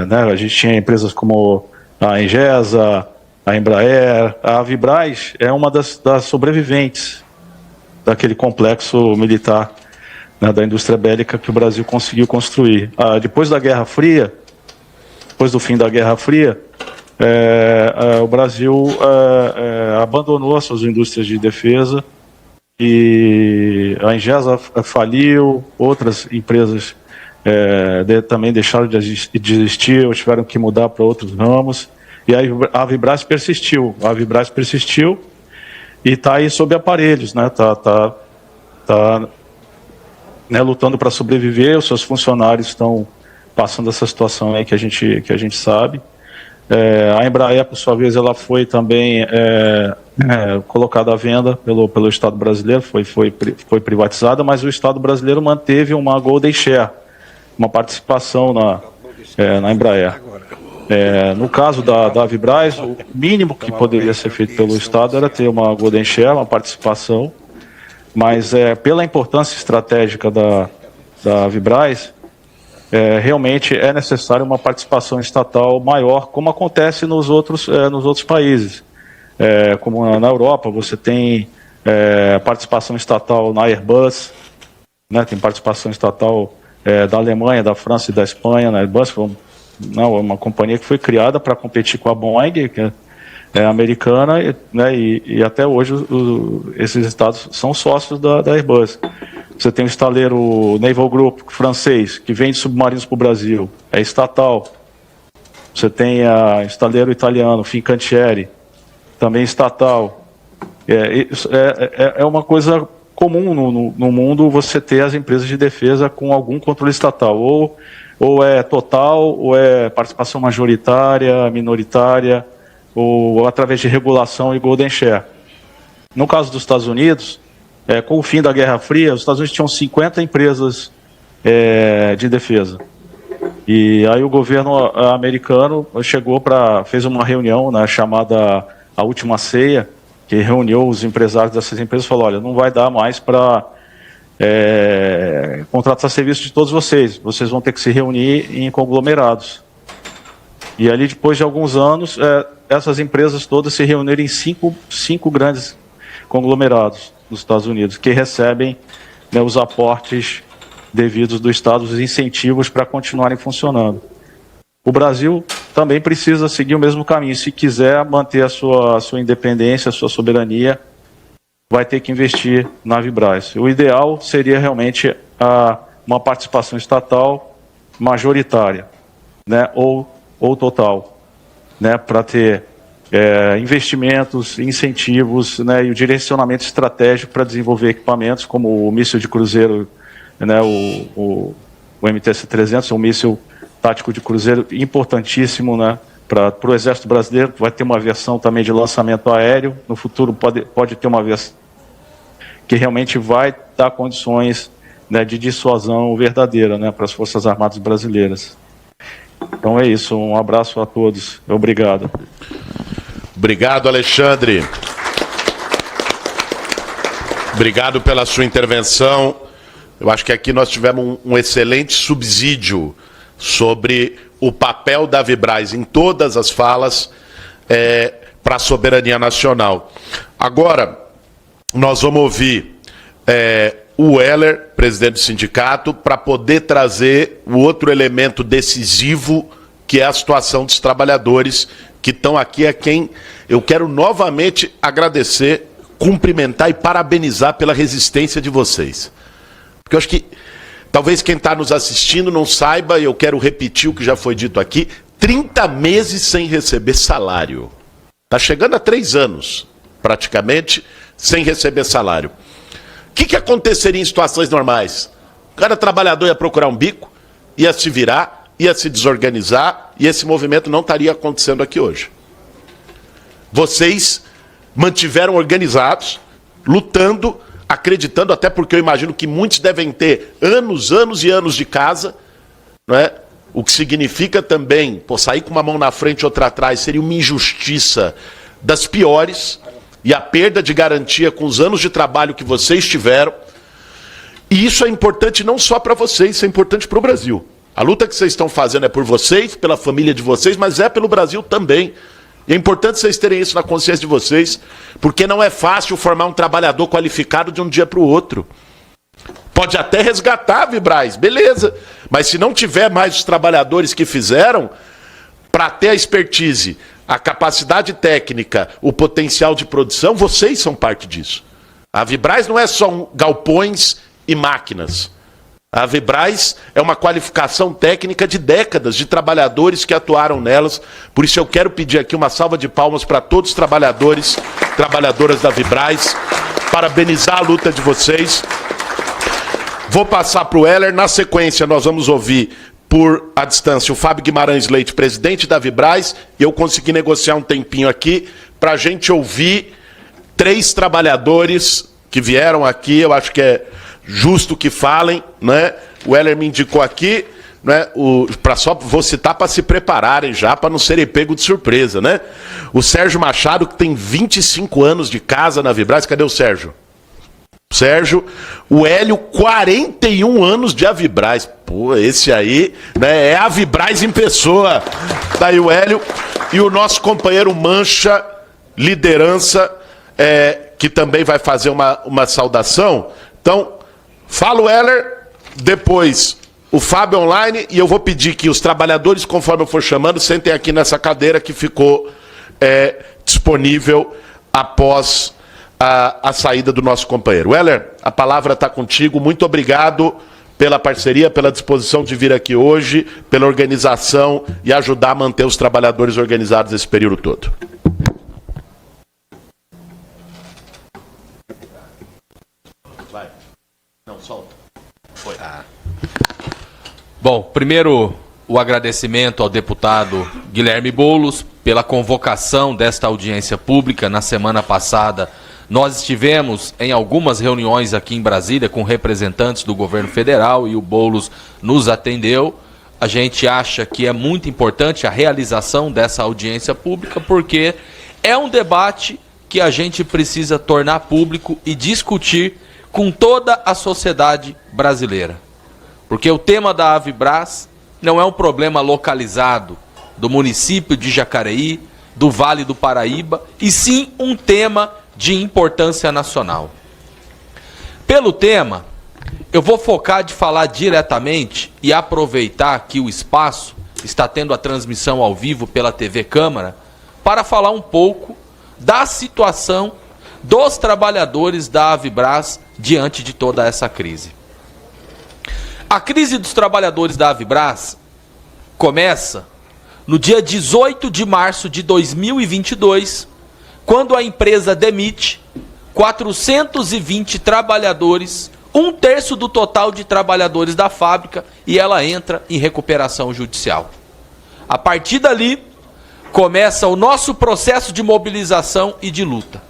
Né, a gente tinha empresas como a Engesa, a Embraer, a Vibraz é uma das sobreviventes daquele complexo militar, né, da indústria bélica que o Brasil conseguiu construir. Depois da Guerra Fria, depois do fim da Guerra Fria, o Brasil abandonou as suas indústrias de defesa e a Engesa faliu, outras empresas também deixaram de existir ou tiveram que mudar para outros ramos. E aí a Vibraz persistiu e está aí sob aparelhos, né? Tá né, lutando para sobreviver. Os seus funcionários estão passando essa situação aí que a gente sabe. A Embraer, por sua vez, ela foi também colocada à venda pelo Estado brasileiro, foi privatizada, mas o Estado brasileiro manteve uma golden share, uma participação na Embraer. No caso da Vibraz, o mínimo que poderia ser feito pelo Estado era ter uma golden share, uma participação, mas pela importância estratégica da Vibraz, realmente é necessário uma participação estatal maior, como acontece nos outros países. Como na Europa, você tem participação estatal na Airbus, né, tem participação estatal da Alemanha, da França e da Espanha. Na Airbus foi uma companhia que foi criada para competir com a Boeing, que é americana, né, e até hoje esses estados são sócios da Airbus. Você tem o estaleiro Naval Group francês, que vende submarinos para o Brasil, é estatal. Você tem o estaleiro italiano Fincantieri, também estatal. É uma coisa comum no mundo você ter as empresas de defesa com algum controle estatal, ou é total, ou é participação majoritária, minoritária, ou através de regulação e golden share. No caso dos Estados Unidos, com o fim da Guerra Fria, os Estados Unidos tinham 50 empresas de defesa. E aí o governo americano fez uma reunião, né, chamada a Última Ceia, que reuniu os empresários dessas empresas e falou: olha, não vai dar mais para contratar serviço de todos vocês vão ter que se reunir em conglomerados. E ali, depois de alguns anos, essas empresas todas se reuniram em cinco grandes conglomerados nos Estados Unidos, que recebem, né, os aportes devidos do Estado, os incentivos para continuarem funcionando. O Brasil também precisa seguir o mesmo caminho. Se quiser manter a sua independência, a sua soberania, vai ter que investir na Vibraz. O ideal seria realmente uma participação estatal majoritária, né, ou total, né, para ter investimentos, incentivos, né, e o direcionamento estratégico para desenvolver equipamentos como o míssil de cruzeiro, né, o MTC-300, um míssil tático de cruzeiro importantíssimo, né, para o Exército Brasileiro. Vai ter uma versão também de lançamento aéreo. No futuro pode ter uma versão que realmente vai dar condições, né, de dissuasão verdadeira, né, para as Forças Armadas brasileiras. Então é isso, um abraço a todos. Obrigado. Obrigado, Alexandre. Obrigado pela sua intervenção. Eu acho que aqui nós tivemos um excelente subsídio sobre o papel da Vibraz em todas as falas para a soberania nacional. Agora, nós vamos ouvir o Weller, presidente do sindicato, para poder trazer o outro elemento decisivo, que é a situação dos trabalhadores que estão aqui, a quem eu quero novamente agradecer, cumprimentar e parabenizar pela resistência de vocês. Porque eu acho que talvez quem está nos assistindo não saiba, e eu quero repetir o que já foi dito aqui, 30 meses sem receber salário. Está chegando a 3 anos, praticamente, sem receber salário. O que aconteceria em situações normais? Cada trabalhador ia procurar um bico, ia se virar, ia se desorganizar, e esse movimento não estaria acontecendo aqui hoje. Vocês mantiveram organizados, lutando, acreditando, até porque eu imagino que muitos devem ter anos e anos de casa, não é? O que significa também, sair com uma mão na frente e outra atrás seria uma injustiça das piores, e a perda de garantia com os anos de trabalho que vocês tiveram. E isso é importante não só para vocês, isso é importante para o Brasil. A luta que vocês estão fazendo é por vocês, pela família de vocês, mas é pelo Brasil também. E é importante vocês terem isso na consciência de vocês, porque não é fácil formar um trabalhador qualificado de um dia para o outro. Pode até resgatar a Vibraz, beleza. Mas se não tiver mais os trabalhadores que fizeram, para ter a expertise, a capacidade técnica, o potencial de produção, vocês são parte disso. A Vibraz não é só galpões e máquinas. A Vibraz é uma qualificação técnica de décadas de trabalhadores que atuaram nelas. Por isso eu quero pedir aqui uma salva de palmas para todos os trabalhadores, trabalhadoras da Vibraz, parabenizar a luta de vocês. Vou passar para o Weller. Na sequência, nós vamos ouvir, por a distância, o Fábio Guimarães Leite, presidente da Vibraz. E eu consegui negociar um tempinho aqui para a gente ouvir 3 trabalhadores que vieram aqui. Eu acho que é justo que falem, né? O Weller me indicou aqui, né? Vou citar para se prepararem já, para não serem pego de surpresa, né? O Sérgio Machado, que tem 25 anos de casa na Vibraz. Cadê o Sérgio? Sérgio. O Hélio, 41 anos de Avibraz. Pô, esse aí, né, é a Vibraz em pessoa. Tá aí o Hélio. E o nosso companheiro Mancha, liderança, que também vai fazer uma saudação. Então, fala o Weller, depois o Fábio online, e eu vou pedir que os trabalhadores, conforme eu for chamando, sentem aqui nessa cadeira que ficou disponível após a saída do nosso companheiro. Weller, a palavra está contigo. Muito obrigado pela parceria, pela disposição de vir aqui hoje, pela organização e ajudar a manter os trabalhadores organizados esse período todo. Vai. Não, solta. Foi. Bom, primeiro o agradecimento ao deputado Guilherme Boulos pela convocação desta audiência pública. Na semana passada, nós estivemos em algumas reuniões aqui em Brasília com representantes do governo federal e o Boulos nos atendeu. A gente acha que é muito importante a realização dessa audiência pública, porque é um debate que a gente precisa tornar público e discutir com toda a sociedade brasileira. Porque o tema da Avibraz não é um problema localizado do município de Jacareí, do Vale do Paraíba, e sim um tema de importância nacional. Pelo tema, eu vou focar de falar diretamente e aproveitar que o espaço está tendo a transmissão ao vivo pela TV Câmara para falar um pouco da situação dos trabalhadores da Avibraz diante de toda essa crise. A crise dos trabalhadores da Avibraz começa no dia 18 de março de 2022, quando a empresa demite 420 trabalhadores, 1/3 do total de trabalhadores da fábrica, e ela entra em recuperação judicial. A partir dali, começa o nosso processo de mobilização e de luta.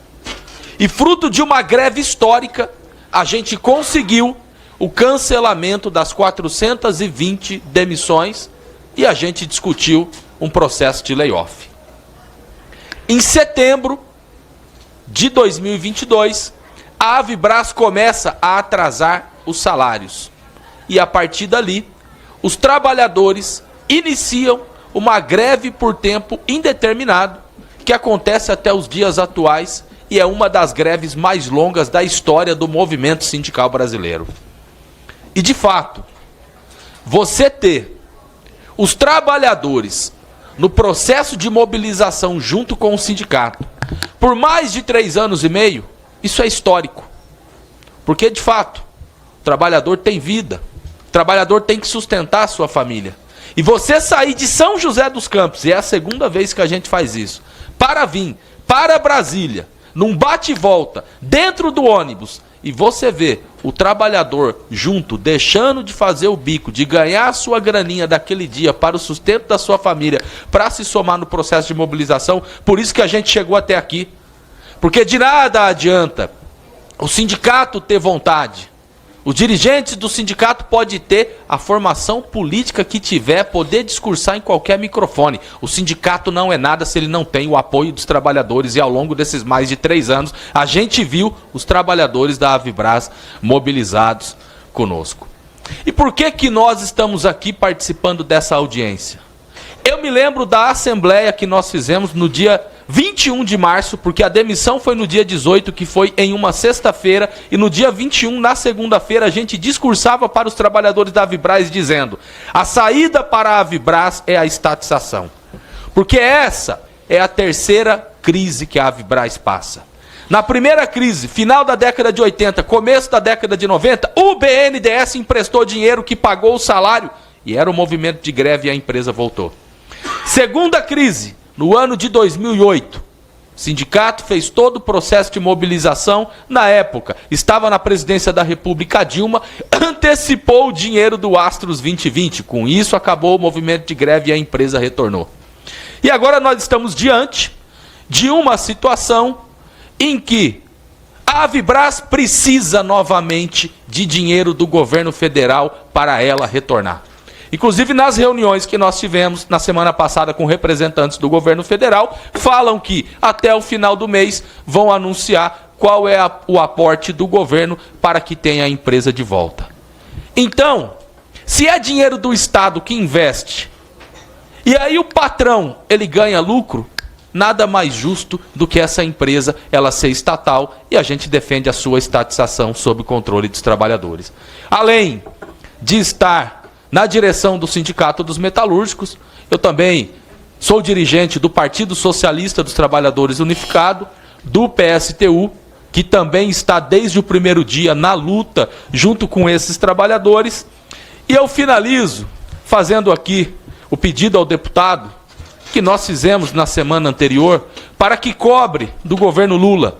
E fruto de uma greve histórica, a gente conseguiu o cancelamento das 420 demissões e a gente discutiu um processo de layoff. Em setembro de 2022, a Avibraz começa a atrasar os salários. E a partir dali, os trabalhadores iniciam uma greve por tempo indeterminado, que acontece até os dias atuais e é uma das greves mais longas da história do movimento sindical brasileiro. E de fato, você ter os trabalhadores no processo de mobilização junto com o sindicato por mais de 3 anos e meio, isso é histórico. Porque, de fato, o trabalhador tem vida, o trabalhador tem que sustentar a sua família. E você sair de São José dos Campos, e é a segunda vez que a gente faz isso, para vir para Brasília, num bate e volta, dentro do ônibus, e você vê o trabalhador junto, deixando de fazer o bico, de ganhar a sua graninha daquele dia para o sustento da sua família, para se somar no processo de mobilização, por isso que a gente chegou até aqui. Porque de nada adianta o sindicato ter vontade, os dirigentes do sindicato podem ter a formação política que tiver, poder discursar em qualquer microfone. O sindicato não é nada se ele não tem o apoio dos trabalhadores, e ao longo desses mais de 3 anos, a gente viu os trabalhadores da Avibraz mobilizados conosco. E por que nós estamos aqui participando dessa audiência? Eu me lembro da assembleia que nós fizemos no dia 21 de março, porque a demissão foi no dia 18, que foi em uma sexta-feira, e no dia 21, na segunda-feira, a gente discursava para os trabalhadores da Avibraz dizendo: a saída para a Avibraz é a estatização. Porque essa é a terceira crise que a Avibraz passa. Na primeira crise, final da década de 80, começo da década de 90, o BNDES emprestou dinheiro que pagou o salário, e era o movimento de greve e a empresa voltou. Segunda crise, no ano de 2008, o sindicato fez todo o processo de mobilização. Na época, estava na presidência da República Dilma, antecipou o dinheiro do Astros 2020. Com isso, acabou o movimento de greve e a empresa retornou. E agora nós estamos diante de uma situação em que a Avibraz precisa novamente de dinheiro do governo federal para ela retornar. Inclusive, nas reuniões que nós tivemos na semana passada com representantes do governo federal, falam que até o final do mês vão anunciar qual é o aporte do governo para que tenha a empresa de volta. Então, se é dinheiro do Estado que investe, e aí o patrão ele ganha lucro, nada mais justo do que essa empresa ela ser estatal, e a gente defende a sua estatização sob o controle dos trabalhadores. Além de estar na direção do Sindicato dos Metalúrgicos, eu também sou dirigente do Partido Socialista dos Trabalhadores Unificado, do PSTU, que também está desde o primeiro dia na luta junto com esses trabalhadores. E eu finalizo fazendo aqui o pedido ao deputado que nós fizemos na semana anterior para que cobre do governo Lula.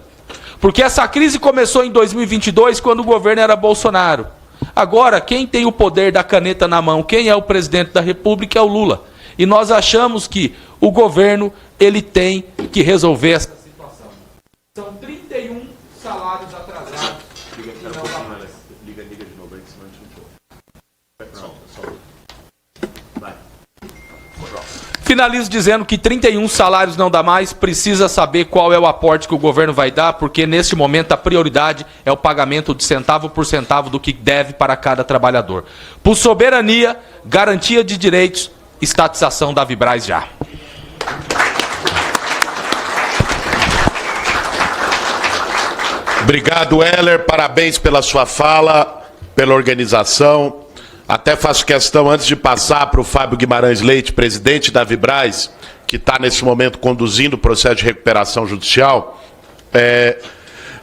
Porque essa crise começou em 2022, quando o governo era Bolsonaro. Agora, quem tem o poder da caneta na mão, quem é o presidente da República, é o Lula. E nós achamos que o governo ele tem que resolver essa situação. São 31 salários atrasados. Liga de novo aí, que senão a gente não. Vai. Finalizo dizendo que 31 salários não dá mais, precisa saber qual é o aporte que o governo vai dar, porque neste momento a prioridade é o pagamento de centavo por centavo do que deve para cada trabalhador. Por soberania, garantia de direitos, estatização da Avibraz já. Obrigado, Heller, parabéns pela sua fala, pela organização. Até faço questão, antes de passar para o Fábio Guimarães Leite, presidente da Avibraz, que está nesse momento conduzindo o processo de recuperação judicial,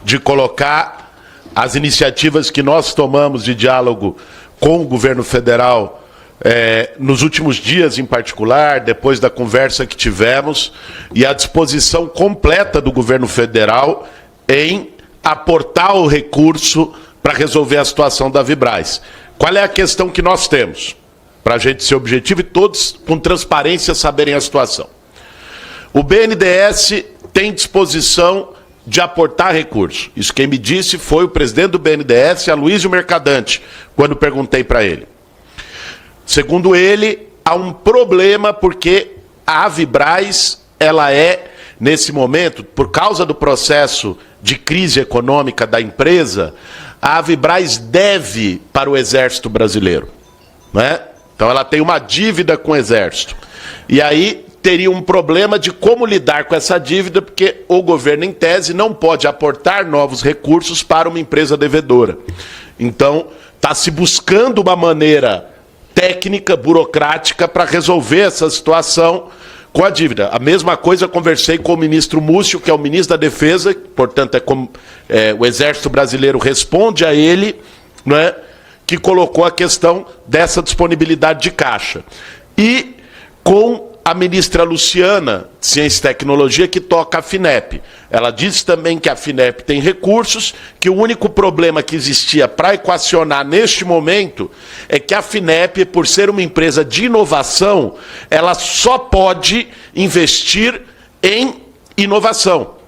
de colocar as iniciativas que nós tomamos de diálogo com o governo federal nos últimos dias em particular, depois da conversa que tivemos, e a disposição completa do governo federal em aportar o recurso para resolver a situação da Avibraz. Qual é a questão que nós temos? Para a gente ser objetivo e todos com transparência saberem a situação. O BNDES tem disposição de aportar recurso. Isso quem me disse foi o presidente do BNDES, Aloysio Mercadante, quando perguntei para ele. Segundo ele, há um problema porque a Vibraz, ela é, nesse momento, por causa do processo de crise econômica da empresa, a Vibraz deve para o Exército Brasileiro, né? Então ela tem uma dívida com o Exército. E aí teria um problema de como lidar com essa dívida, porque o governo, em tese, não pode aportar novos recursos para uma empresa devedora. Então, está se buscando uma maneira técnica, burocrática, para resolver essa situação com a dívida. A mesma coisa eu conversei com o ministro Múcio, que é o ministro da Defesa, portanto, o Exército Brasileiro responde a ele, né, que colocou a questão dessa disponibilidade de caixa. E com a ministra Luciana, de Ciência e Tecnologia, que toca a FINEP. Ela disse também que a FINEP tem recursos, que o único problema que existia para equacionar neste momento é que a FINEP, por ser uma empresa de inovação, ela só pode investir em inovação.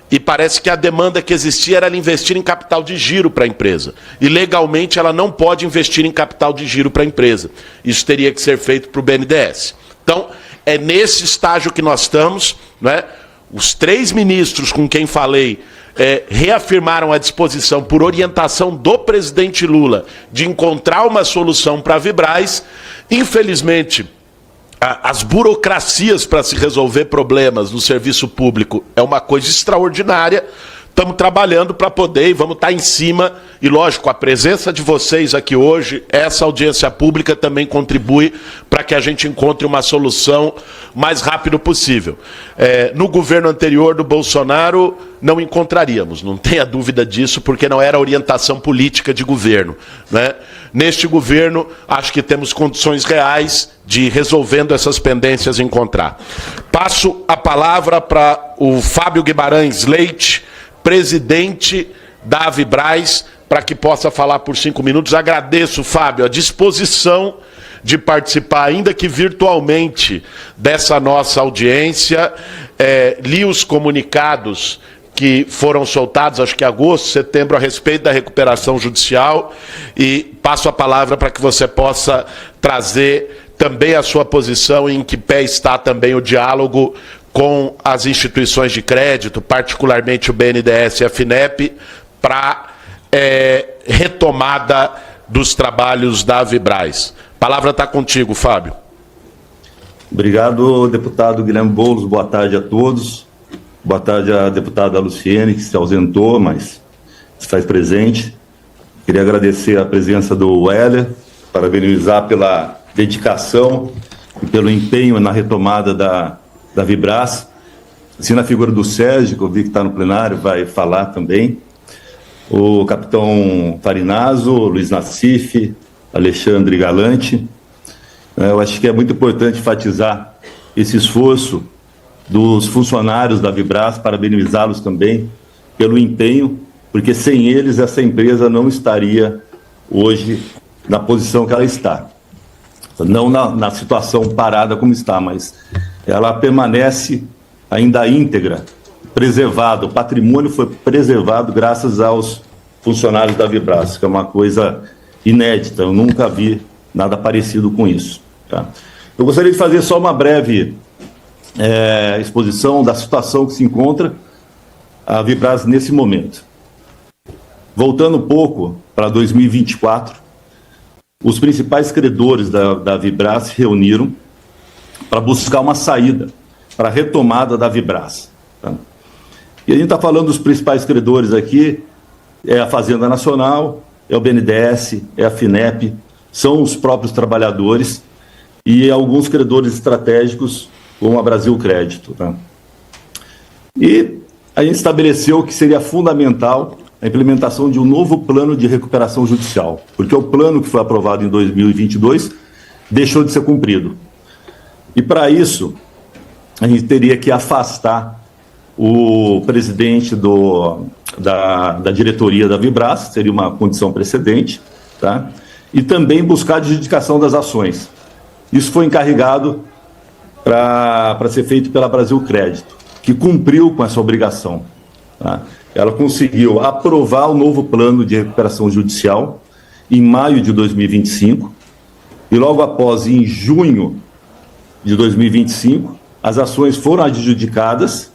E parece que a demanda que existia era ela investir em capital de giro para a empresa. E legalmente ela não pode investir em capital de giro para a empresa. Isso teria que ser feito para o BNDES. Então, é nesse estágio que nós estamos, né? Os 3 ministros com quem falei reafirmaram a disposição, por orientação do presidente Lula, de encontrar uma solução para a Vibraz. Infelizmente, as burocracias para se resolver problemas no serviço público é uma coisa extraordinária. Estamos trabalhando para poder e vamos estar em cima. E, lógico, a presença de vocês aqui hoje, essa audiência pública também contribui para que a gente encontre uma solução mais rápido possível. No governo anterior do Bolsonaro, não encontraríamos, não tenha dúvida disso, porque não era orientação política de governo, né? Neste governo, acho que temos condições reais de, resolvendo essas pendências, encontrar. Passo a palavra para o Fábio Guimarães Leite, presidente da Vibraz, para que possa falar por 5 minutos. Agradeço, Fábio, a disposição de participar, ainda que virtualmente, dessa nossa audiência. Li os comunicados que foram soltados, acho que em agosto, setembro, a respeito da recuperação judicial, e passo a palavra para que você possa trazer também a sua posição, em que pé está também o diálogo com as instituições de crédito, particularmente o BNDES e a FINEP, para retomada dos trabalhos da Vibraz. A palavra está contigo, Fábio. Obrigado, deputado Guilherme Boulos. Boa tarde a todos. Boa tarde à deputada Luciene, que se ausentou, mas se faz presente. Queria agradecer a presença do Weller, parabenizar pela dedicação e pelo empenho na retomada da Vibraz. Assim, na figura do Sérgio, que eu vi que está no plenário, vai falar também. O capitão Farinazzo, Luiz Nassif, Alexandre Galante. Eu acho que é muito importante enfatizar esse esforço dos funcionários da Vibraz, parabenizá-los também pelo empenho, porque sem eles essa empresa não estaria hoje na posição que ela está. Não na situação parada como está, mas ela permanece ainda íntegra, preservada. O patrimônio foi preservado graças aos funcionários da Vibraz, que é uma coisa inédita. Eu nunca vi nada parecido com isso. Tá? Eu gostaria de fazer só uma breve exposição da situação que se encontra a Vibraz nesse momento. Voltando um pouco para 2024, os principais credores da Vibraz se reuniram para buscar uma saída para a retomada da Vibraz. Tá? E a gente está falando dos principais credores aqui, é a Fazenda Nacional, é o BNDES, é a FINEP, são os próprios trabalhadores e alguns credores estratégicos, como a Brasil Crédito. Tá? E a gente estabeleceu que seria fundamental a implementação de um novo plano de recuperação judicial, porque o plano que foi aprovado em 2022 deixou de ser cumprido. E para isso, a gente teria que afastar o presidente da diretoria da Vibraz, seria uma condição precedente, tá? E também buscar a adjudicação das ações. Isso foi encarregado para ser feito pela Brasil Crédito, que cumpriu com essa obrigação. Tá? Ela conseguiu aprovar o novo plano de recuperação judicial em maio de 2025 e logo após, em junho de 2025, as ações foram adjudicadas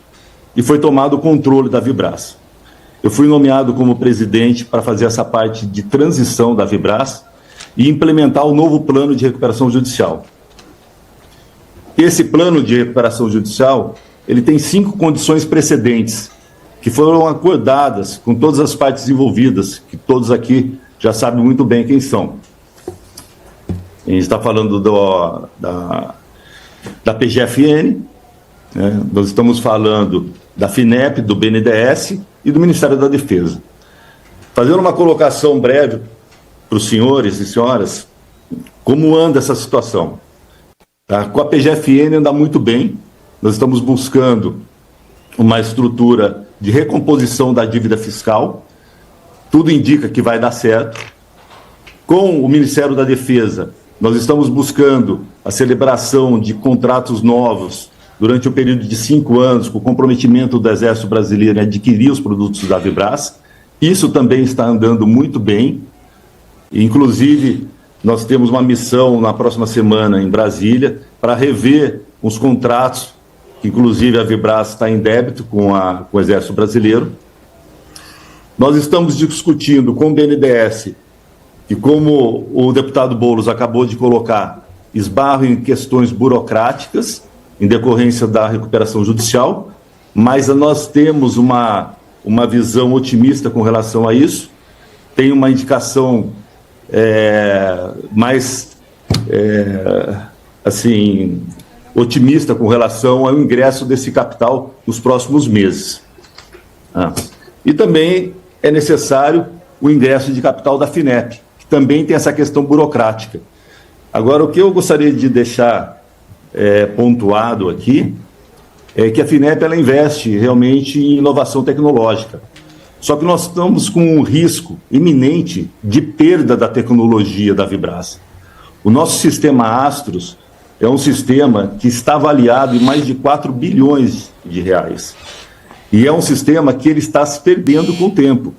e foi tomado o controle da Vibras. Eu fui nomeado como presidente para fazer essa parte de transição da Vibras e implementar o novo plano de recuperação judicial. Esse plano de recuperação judicial, ele tem 5 condições precedentes que foram acordadas com todas as partes envolvidas, que todos aqui já sabem muito bem quem são. A gente está falando da PGFN, né? Nós estamos falando da FINEP, do BNDES e do Ministério da Defesa. Fazendo uma colocação breve para os senhores e senhoras, como anda essa situação? Tá? Com a PGFN anda muito bem, nós estamos buscando uma estrutura de recomposição da dívida fiscal, tudo indica que vai dar certo. Com o Ministério da Defesa, nós estamos buscando a celebração de contratos novos durante o período de 5 anos, com o comprometimento do Exército Brasileiro em adquirir os produtos da Vibras. Isso também está andando muito bem. Inclusive, nós temos uma missão na próxima semana em Brasília para rever os contratos, que inclusive a Vibras está em débito com o Exército Brasileiro. Nós estamos discutindo com o BNDES, que, como o deputado Boulos acabou de colocar, esbarra em questões burocráticas em decorrência da recuperação judicial, mas nós temos uma visão otimista com relação a isso. Tem uma indicação otimista com relação ao ingresso desse capital nos próximos meses. E também é necessário o ingresso de capital da FINEP, que também tem essa questão burocrática. Agora, o que eu gostaria de deixar pontuado aqui é que a FINEP ela investe realmente em inovação tecnológica. Só que nós estamos com um risco iminente de perda da tecnologia da Vibras. O nosso sistema Astros é um sistema que está avaliado em mais de 4 bilhões de reais. E é um sistema que ele está se perdendo com o tempo.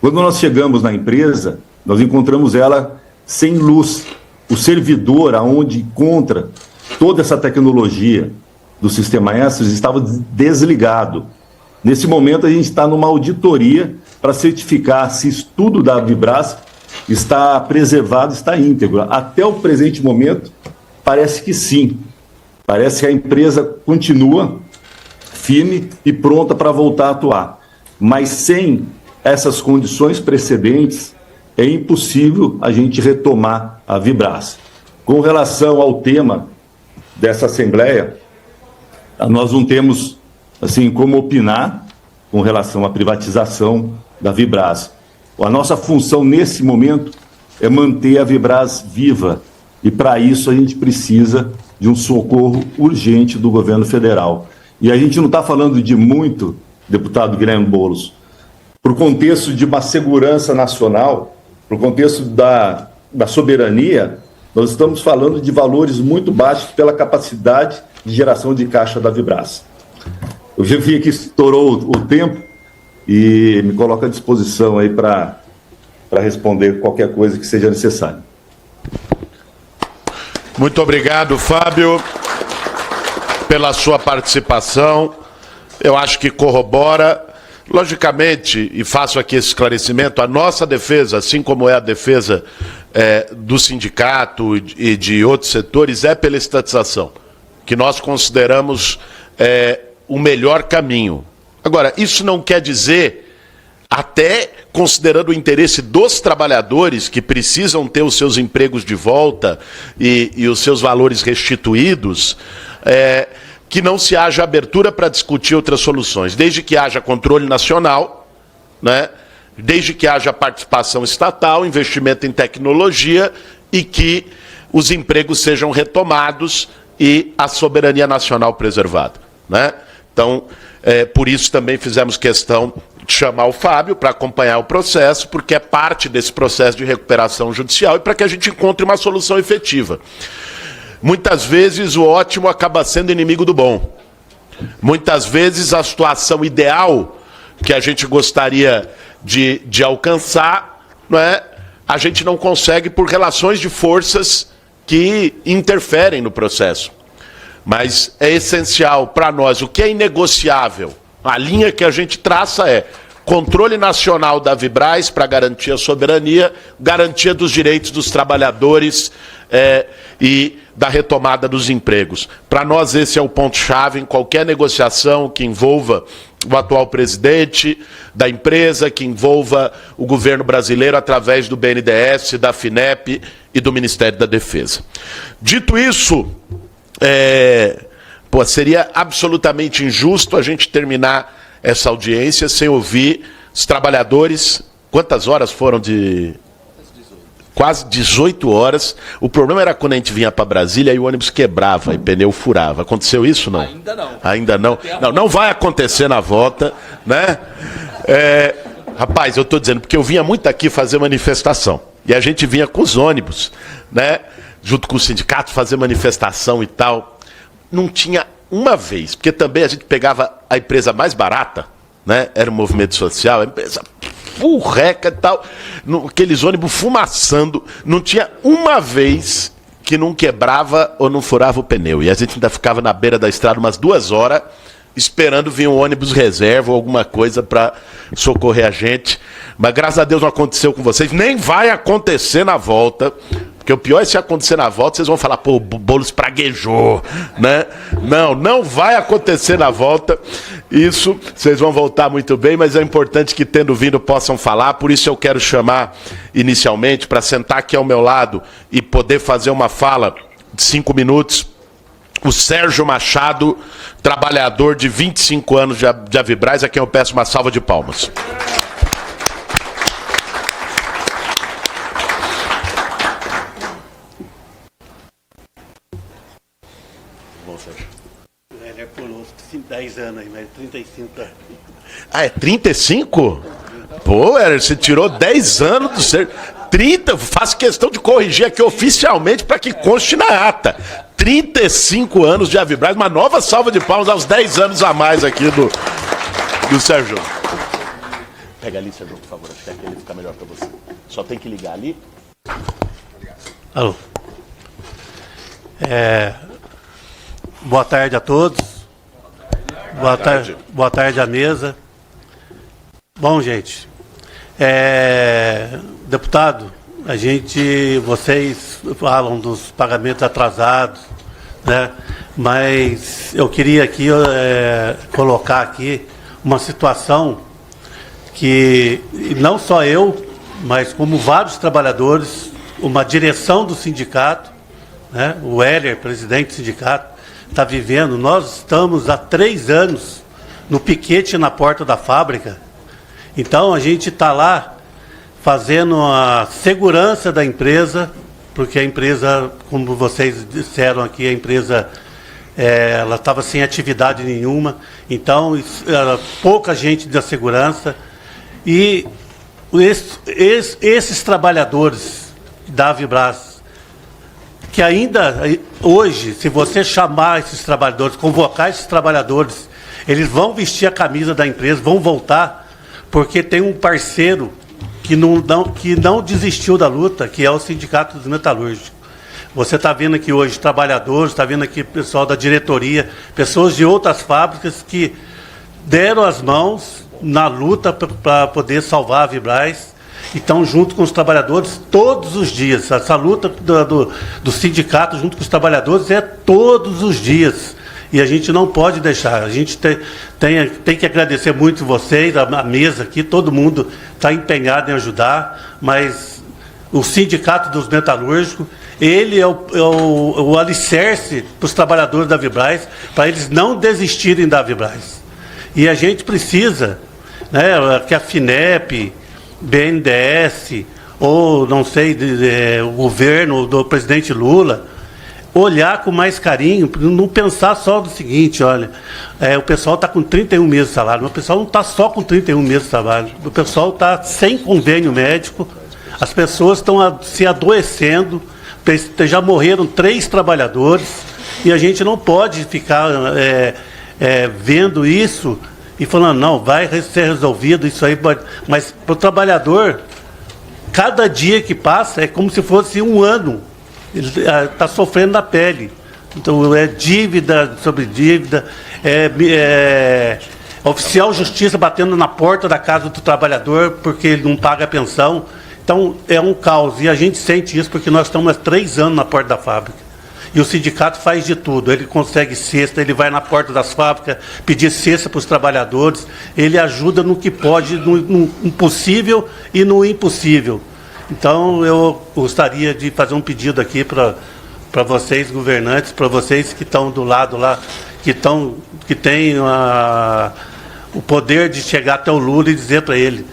Quando nós chegamos na empresa, nós encontramos ela sem luz. O servidor aonde encontra toda essa tecnologia do sistema Astros estava desligado. Nesse momento, a gente está numa auditoria para certificar se isso tudo da Vibras está preservado, está íntegro. Até o presente momento, parece que sim. Parece que a empresa continua firme e pronta para voltar a atuar. Mas sem essas condições precedentes, é impossível a gente retomar a Vibras. Com relação ao tema dessa Assembleia, nós não temos como opinar com relação à privatização da Vibras. A nossa função nesse momento é manter a Vibras viva e para isso a gente precisa de um socorro urgente do governo federal. E a gente não está falando de muito, deputado Guilherme Boulos, para o contexto de uma segurança nacional, para o contexto da soberania, nós estamos falando de valores muito baixos pela capacidade de geração de caixa da Vibras. Eu já vi que estourou o tempo e me coloco à disposição aí para responder qualquer coisa que seja necessária. Muito obrigado, Fábio, pela sua participação. Eu acho que corrobora. Logicamente, e faço aqui esse esclarecimento, a nossa defesa, assim como é a defesa do sindicato e de outros setores, é pela estatização, que nós consideramos o melhor caminho. Agora, isso não quer dizer, até considerando o interesse dos trabalhadores que precisam ter os seus empregos de volta e os seus valores restituídos, que não se haja abertura para discutir outras soluções, desde que haja controle nacional, né? Desde que haja participação estatal, investimento em tecnologia e que os empregos sejam retomados e a soberania nacional preservada, né? Então, por isso também fizemos questão de chamar o Fábio para acompanhar o processo, porque é parte desse processo de recuperação judicial e para que a gente encontre uma solução efetiva. Muitas vezes o ótimo acaba sendo inimigo do bom. Muitas vezes a situação ideal que a gente gostaria de alcançar, não é? A gente não consegue por relações de forças que interferem no processo. Mas é essencial para nós, o que é inegociável, a linha que a gente traça é controle nacional da Vibraz para garantir a soberania, garantia dos direitos dos trabalhadores e da retomada dos empregos. Para nós esse é o ponto-chave em qualquer negociação que envolva o atual presidente da empresa, que envolva o governo brasileiro através do BNDES, da FINEP e do Ministério da Defesa. Dito isso, seria absolutamente injusto a gente terminar essa audiência sem ouvir os trabalhadores. Quantas horas foram de... Quase 18 horas. O problema era quando a gente vinha para Brasília e o ônibus quebrava e pneu furava. Aconteceu isso, não? Ainda não. Ainda não. Não vai acontecer na volta, né? Rapaz, eu estou dizendo, porque eu vinha muito aqui fazer manifestação. E a gente vinha com os ônibus, né? Junto com o sindicato, fazer manifestação e tal. Não tinha uma vez, porque também a gente pegava a empresa mais barata, né? Era um movimento social, a empresa furreca e tal, aqueles ônibus fumaçando, não tinha uma vez que não quebrava ou não furava o pneu. E a gente ainda ficava na beira da estrada umas 2 horas, esperando vir um ônibus reserva ou alguma coisa para socorrer a gente. Mas graças a Deus não aconteceu com vocês, nem vai acontecer na volta. Porque o pior é se acontecer na volta, vocês vão falar, pô, o Boulos praguejou, né? Não vai acontecer na volta. Isso, vocês vão voltar muito bem, mas é importante que, tendo vindo, possam falar. Por isso eu quero chamar, inicialmente, para sentar aqui ao meu lado e poder fazer uma fala de 5 minutos, o Sérgio Machado, trabalhador de 25 anos de Avibraz, a quem eu peço uma salva de palmas. Ele pulou 10 anos aí, mas 35 anos. Ah, é 35? Pô, você tirou 10 anos do ser. 30, faço questão de corrigir aqui oficialmente para que conste na ata. 35 anos de Avibraz, uma nova salva de palmas aos 10 anos a mais aqui do Sérgio. Pega ali, Sérgio, por favor, acho que aquele fica melhor para você. Só tem que ligar ali. Alô. Boa tarde a todos. Boa tarde à mesa. Bom, gente, deputado, vocês falam dos pagamentos atrasados, né? Mas eu queria aqui colocar aqui uma situação que não só eu, mas como vários trabalhadores, uma direção do sindicato, né? O Heller, presidente do sindicato, está vivendo. Nós estamos há 3 anos no piquete na porta da fábrica. Então a gente está lá fazendo a segurança da empresa, porque a empresa, como vocês disseram aqui, a empresa ela estava sem atividade nenhuma. Então pouca gente da segurança. E esses trabalhadores da Avibraz, que ainda hoje, se você chamar esses trabalhadores, convocar esses trabalhadores, eles vão vestir a camisa da empresa, vão voltar, porque tem um parceiro que não desistiu da luta, que é o Sindicato dos Metalúrgicos. Você está vendo aqui hoje trabalhadores, está vendo aqui pessoal da diretoria, pessoas de outras fábricas que deram as mãos na luta para poder salvar a Avibraz. Estão junto com os trabalhadores todos os dias. Essa luta do sindicato junto com os trabalhadores é todos os dias. E a gente não pode deixar. A gente tem que agradecer muito vocês, a mesa aqui, todo mundo está empenhado em ajudar, mas o Sindicato dos Metalúrgicos, ele é o alicerce para os trabalhadores da Avibraz, para eles não desistirem da Avibraz. E a gente precisa, né, que a FINEP, BNDES, ou não sei, o governo do presidente Lula, olhar com mais carinho, não pensar só do seguinte, olha, o pessoal está com 31 meses de salário, mas o pessoal não está só com 31 meses de salário, o pessoal está sem convênio médico, as pessoas estão se adoecendo, já morreram 3 trabalhadores, e a gente não pode ficar vendo isso e falando, não, vai ser resolvido isso aí, mas para o trabalhador, cada dia que passa é como se fosse um ano, ele está sofrendo na pele, Então, é dívida sobre dívida, oficial justiça batendo na porta da casa do trabalhador porque ele não paga a pensão. Então, é um caos. E a gente sente isso porque nós estamos há 3 anos na porta da fábrica. E o sindicato faz de tudo. Ele consegue cesta, ele vai na porta das fábricas pedir cesta para os trabalhadores. Ele ajuda no que pode, no possível e no impossível. Então, eu gostaria de fazer um pedido aqui para vocês, governantes, para vocês que estão do lado lá, que têm o poder de chegar até o Lula e dizer para ele: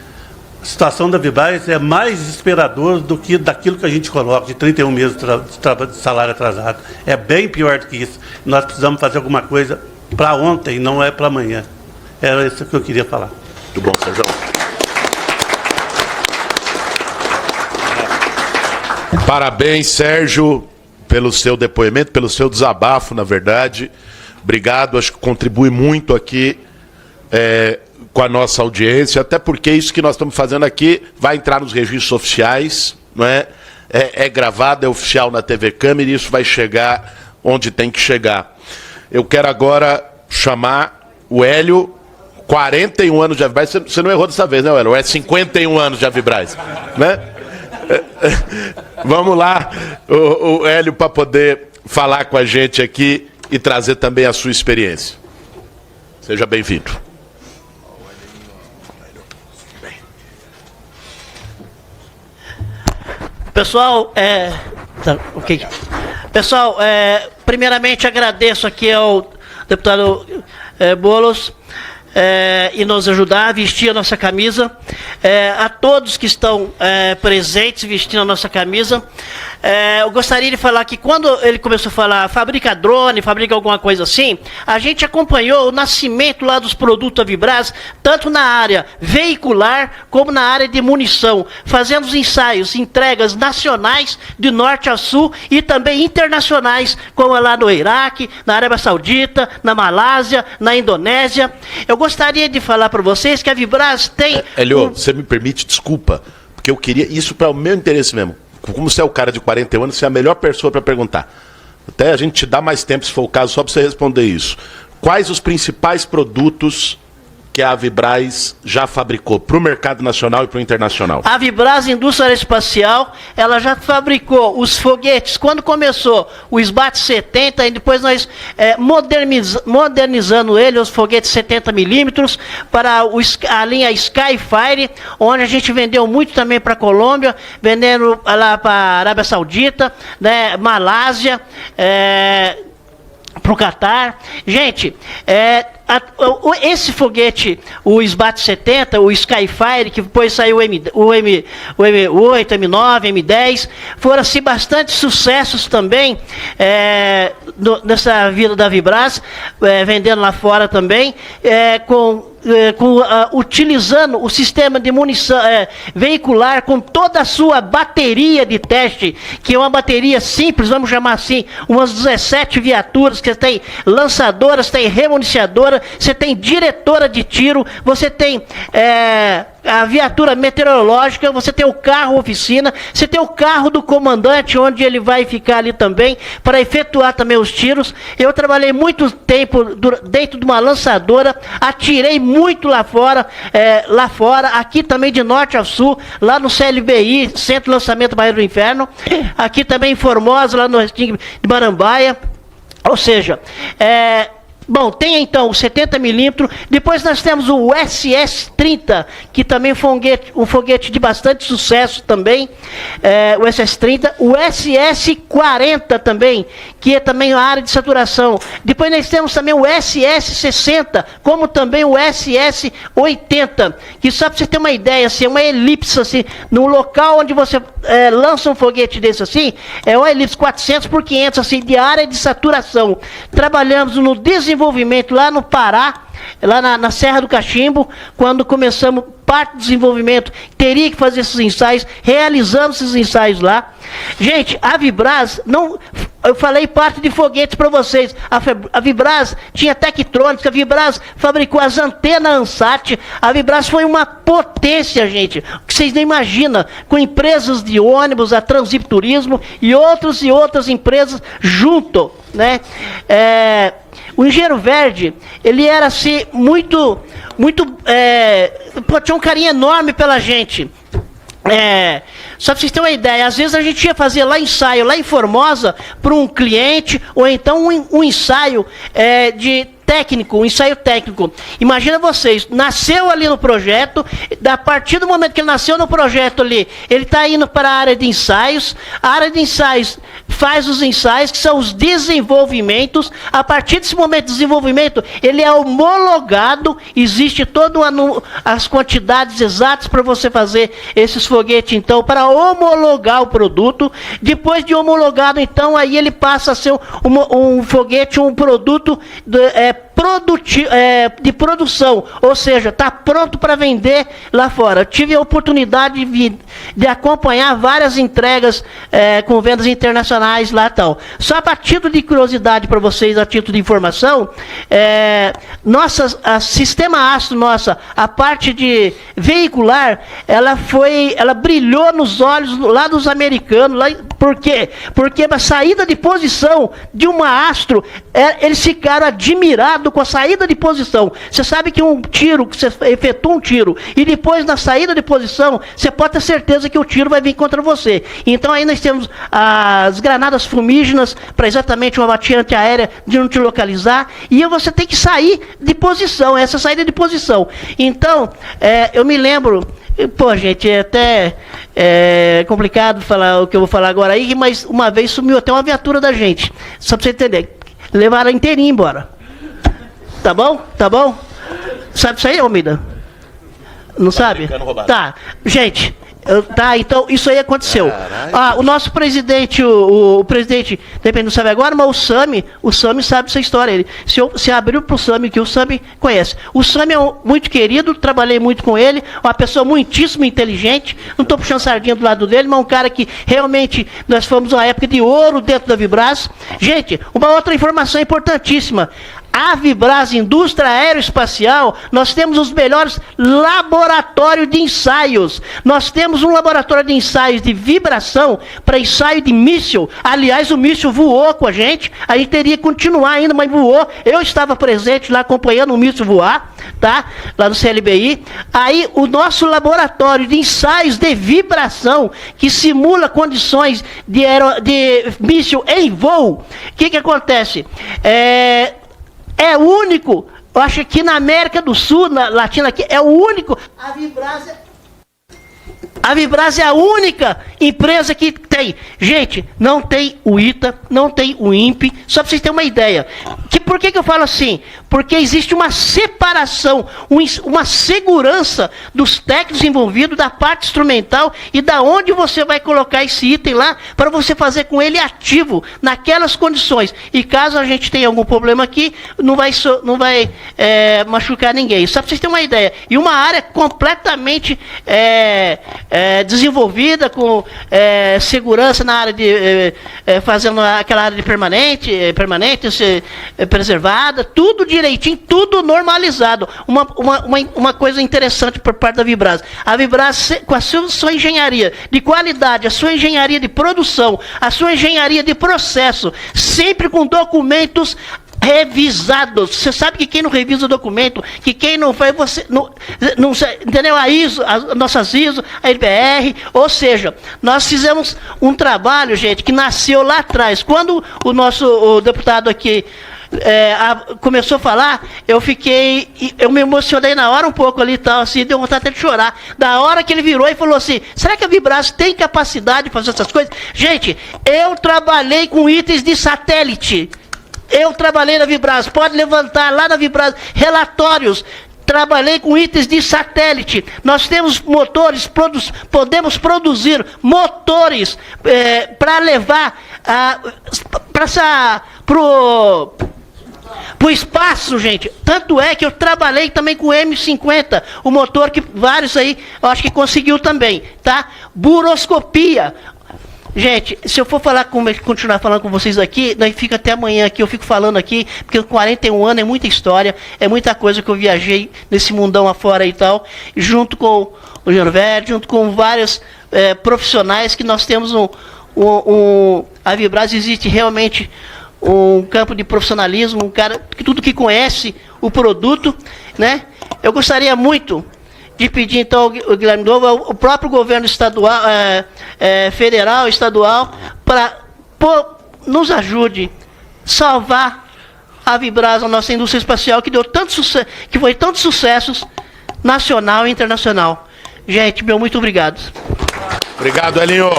a situação da Vibraz é mais desesperadora do que daquilo que a gente coloca, de 31 meses de salário atrasado. É bem pior do que isso. Nós precisamos fazer alguma coisa para ontem, não é para amanhã. Era isso que eu queria falar. Muito bom, Sérgio. Parabéns, Sérgio, pelo seu depoimento, pelo seu desabafo, na verdade. Obrigado, acho que contribui muito aqui com a nossa audiência, até porque isso que nós estamos fazendo aqui vai entrar nos registros oficiais, não é? É gravado, é oficial na TV Câmara e isso vai chegar onde tem que chegar. Eu quero agora chamar o Hélio, 41 anos de Avibraz. Você não errou dessa vez, né, Hélio? É 51 anos de Avibraz, né? Vamos lá, o Hélio, para poder falar com a gente aqui e trazer também a sua experiência. Seja bem-vindo. Pessoal, okay. Pessoal, primeiramente agradeço aqui ao deputado Boulos e nos ajudar a vestir a nossa camisa, a todos que estão presentes vestindo a nossa camisa. Eu gostaria de falar que quando ele começou a falar fabrica drone, fabrica alguma coisa assim, a gente acompanhou o nascimento lá dos produtos Avibraz, tanto na área veicular como na área de munição, fazendo os ensaios, entregas nacionais de norte a sul e também internacionais, como lá no Iraque, na Arábia Saudita, na Malásia, na Indonésia. Eu gostaria de falar para vocês que a Avibraz tem... Hélio, você me permite, desculpa, porque eu queria isso para o meu interesse mesmo. Como você é o cara de 41 anos, você é a melhor pessoa para perguntar. Até a gente te dá mais tempo, se for o caso, só para você responder isso. Quais os principais produtos que a Avibraz já fabricou para o mercado nacional e para o internacional? A Avibraz Indústria Aeroespacial, ela já fabricou os foguetes. Quando começou o SBAT 70, e depois nós modernizando ele, os foguetes 70 milímetros, para a linha Skyfire, onde a gente vendeu muito também para a Colômbia, vendendo lá para a Arábia Saudita, né, Malásia, para o Catar. Gente, esse foguete, o SBAT 70, o Skyfire, que depois saiu o M8, M9, M10, foram assim bastante sucessos também nessa vida da Avibraz, vendendo lá fora também, utilizando o sistema de munição veicular com toda a sua bateria de teste, que é uma bateria simples, vamos chamar assim, umas 17 viaturas, que tem lançadoras, tem remuniciadora, você tem diretora de tiro, você tem a viatura meteorológica, você tem o carro oficina, você tem o carro do comandante, onde ele vai ficar ali também, para efetuar também os tiros. Eu trabalhei muito tempo dentro de uma lançadora, atirei muito lá fora, aqui também de norte a sul, lá no CLBI, Centro de Lançamento Barreiro do Inferno, aqui também em Formosa, lá no Restingue de Marambaia. Ou seja, bom, tem então o 70 milímetros, depois nós temos o SS-30, que também foi um foguete de bastante sucesso também, o SS-30, o SS-40 também, que é também a área de saturação. Depois nós temos também o SS-60, como também o SS-80, que só para você ter uma ideia, assim, é uma elipse, assim, no local onde você lança um foguete desse assim, é uma elipse 400 por 500, assim, de área de saturação. Trabalhamos no desenvolvimento lá no Pará, lá na Serra do Cachimbo, quando começamos parte do desenvolvimento, teria que fazer esses ensaios, realizamos esses ensaios lá. Gente, a Avibraz, eu falei parte de foguetes para vocês, a Avibraz tinha Tektronix, a Avibraz fabricou as antenas Ansat, a Avibraz foi uma potência, gente, que vocês não imaginam, com empresas de ônibus, a Transip Turismo e outras empresas junto. né? O Engenheiro Verde, ele era assim, tinha um carinho enorme pela gente. Só para vocês terem uma ideia, às vezes a gente ia fazer lá ensaio, lá em Formosa, para um cliente, ou então um ensaio um ensaio técnico. Imagina vocês, nasceu ali no projeto, a partir do momento que ele nasceu no projeto ali, ele está indo para a área de ensaios, a área de ensaios faz os ensaios, que são os desenvolvimentos, a partir desse momento de desenvolvimento, ele é homologado, existe todas as quantidades exatas para você fazer esses foguetes, então, para homologar o produto. Depois de homologado, então, aí ele passa a ser um foguete, um produto de produção, ou seja, está pronto para vender lá fora. Eu tive a oportunidade de acompanhar várias entregas com vendas internacionais lá e tal. Só a título de curiosidade para vocês, a título de informação, a Sistema Astro, a parte de veicular, ela brilhou nos olhos lá dos americanos. Por quê? Porque a saída de posição de uma Astro, eles ficaram admirados com a saída de posição. Você sabe que você efetua um tiro, e depois na saída de posição, você pode ter certeza que o tiro vai vir contra você. Então aí nós temos as granadas fumígenas, para exatamente uma batia antiaérea de não te localizar, e você tem que sair de posição, essa saída de posição. Então, eu me lembro, gente, é até complicado falar o que eu vou falar agora aí, mas uma vez sumiu até uma viatura da gente, só para você entender. Levaram ela inteirinha embora. Tá bom? Tá bom? Sabe isso aí, Almeida? Não sabe? Tá. Gente, então isso aí aconteceu. O nosso presidente, o presidente, depende, não sabe agora, mas o Sami sabe essa história. Ele se abriu pro Sami, que o Sami conhece. O Sami é muito querido, trabalhei muito com ele, uma pessoa muitíssimo inteligente, não estou puxando sardinha do lado dele, mas um cara que realmente, nós fomos uma época de ouro dentro da Vibras. Gente, uma outra informação importantíssima. A Vibras Indústria Aeroespacial, nós temos os melhores laboratórios de ensaios. Nós temos um laboratório de ensaios de vibração para ensaio de míssil. Aliás, o míssil voou com a gente teria que continuar ainda, mas voou. Eu estava presente lá acompanhando o míssil voar, tá? Lá no CLBI. Aí o nosso laboratório de ensaios de vibração, que simula condições de míssil em voo. O que acontece? É o único, eu acho que aqui na América do Sul, na Latina aqui, é o único. A Vibras é a única empresa que tem. Gente, não tem o ITA, não tem o INPE, só para vocês terem uma ideia. Por que eu falo assim? Porque existe uma separação, uma segurança dos técnicos envolvidos, da parte instrumental e da onde você vai colocar esse item lá para você fazer com ele ativo naquelas condições. E caso a gente tenha algum problema aqui, não vai machucar ninguém. Só para vocês terem uma ideia. E uma área completamente desenvolvida com segurança na área de fazendo aquela área de permanente preservada, tudo direitinho, tudo normalizado. Uma coisa interessante por parte da Vibras. A Vibras, com a sua engenharia de qualidade, a sua engenharia de produção, a sua engenharia de processo, sempre com documentos revisados. Você sabe que quem não revisa o documento, que quem não faz, você não entendeu? A ISO, as nossas ISO, a NBR, ou seja, nós fizemos um trabalho, gente, que nasceu lá atrás. Quando o deputado aqui começou a falar, eu me emocionei na hora um pouco ali e tal, assim, deu vontade até de chorar. Da hora que ele virou e falou assim: será que a Vibras tem capacidade de fazer essas coisas? Gente, eu trabalhei com itens de satélite. Eu trabalhei na Vibras, pode levantar lá na Vibras relatórios. Trabalhei com itens de satélite. Nós temos motores, podemos produzir motores para levar para o espaço, gente. Tanto é que eu trabalhei também com o M50, o motor que vários aí, eu acho que conseguiu também, tá? Buroscopia. Gente, se eu for continuar falando com vocês aqui, nós fica até amanhã aqui, eu fico falando aqui, porque 41 anos é muita história, é muita coisa que eu viajei nesse mundão afora e tal, junto com o Engenheiro Verde, junto com vários profissionais que nós temos a Vibras existe realmente um campo de profissionalismo, um cara que tudo que conhece o produto, né? Eu gostaria muito de pedir, então, ao Guilherme Novo, ao próprio governo estadual, federal, estadual, para nos ajude a salvar a Vibraz, a nossa indústria espacial, que deu tanto sucesso, que foi tantos sucessos nacional e internacional. Gente, meu muito obrigado. Obrigado, Elinho.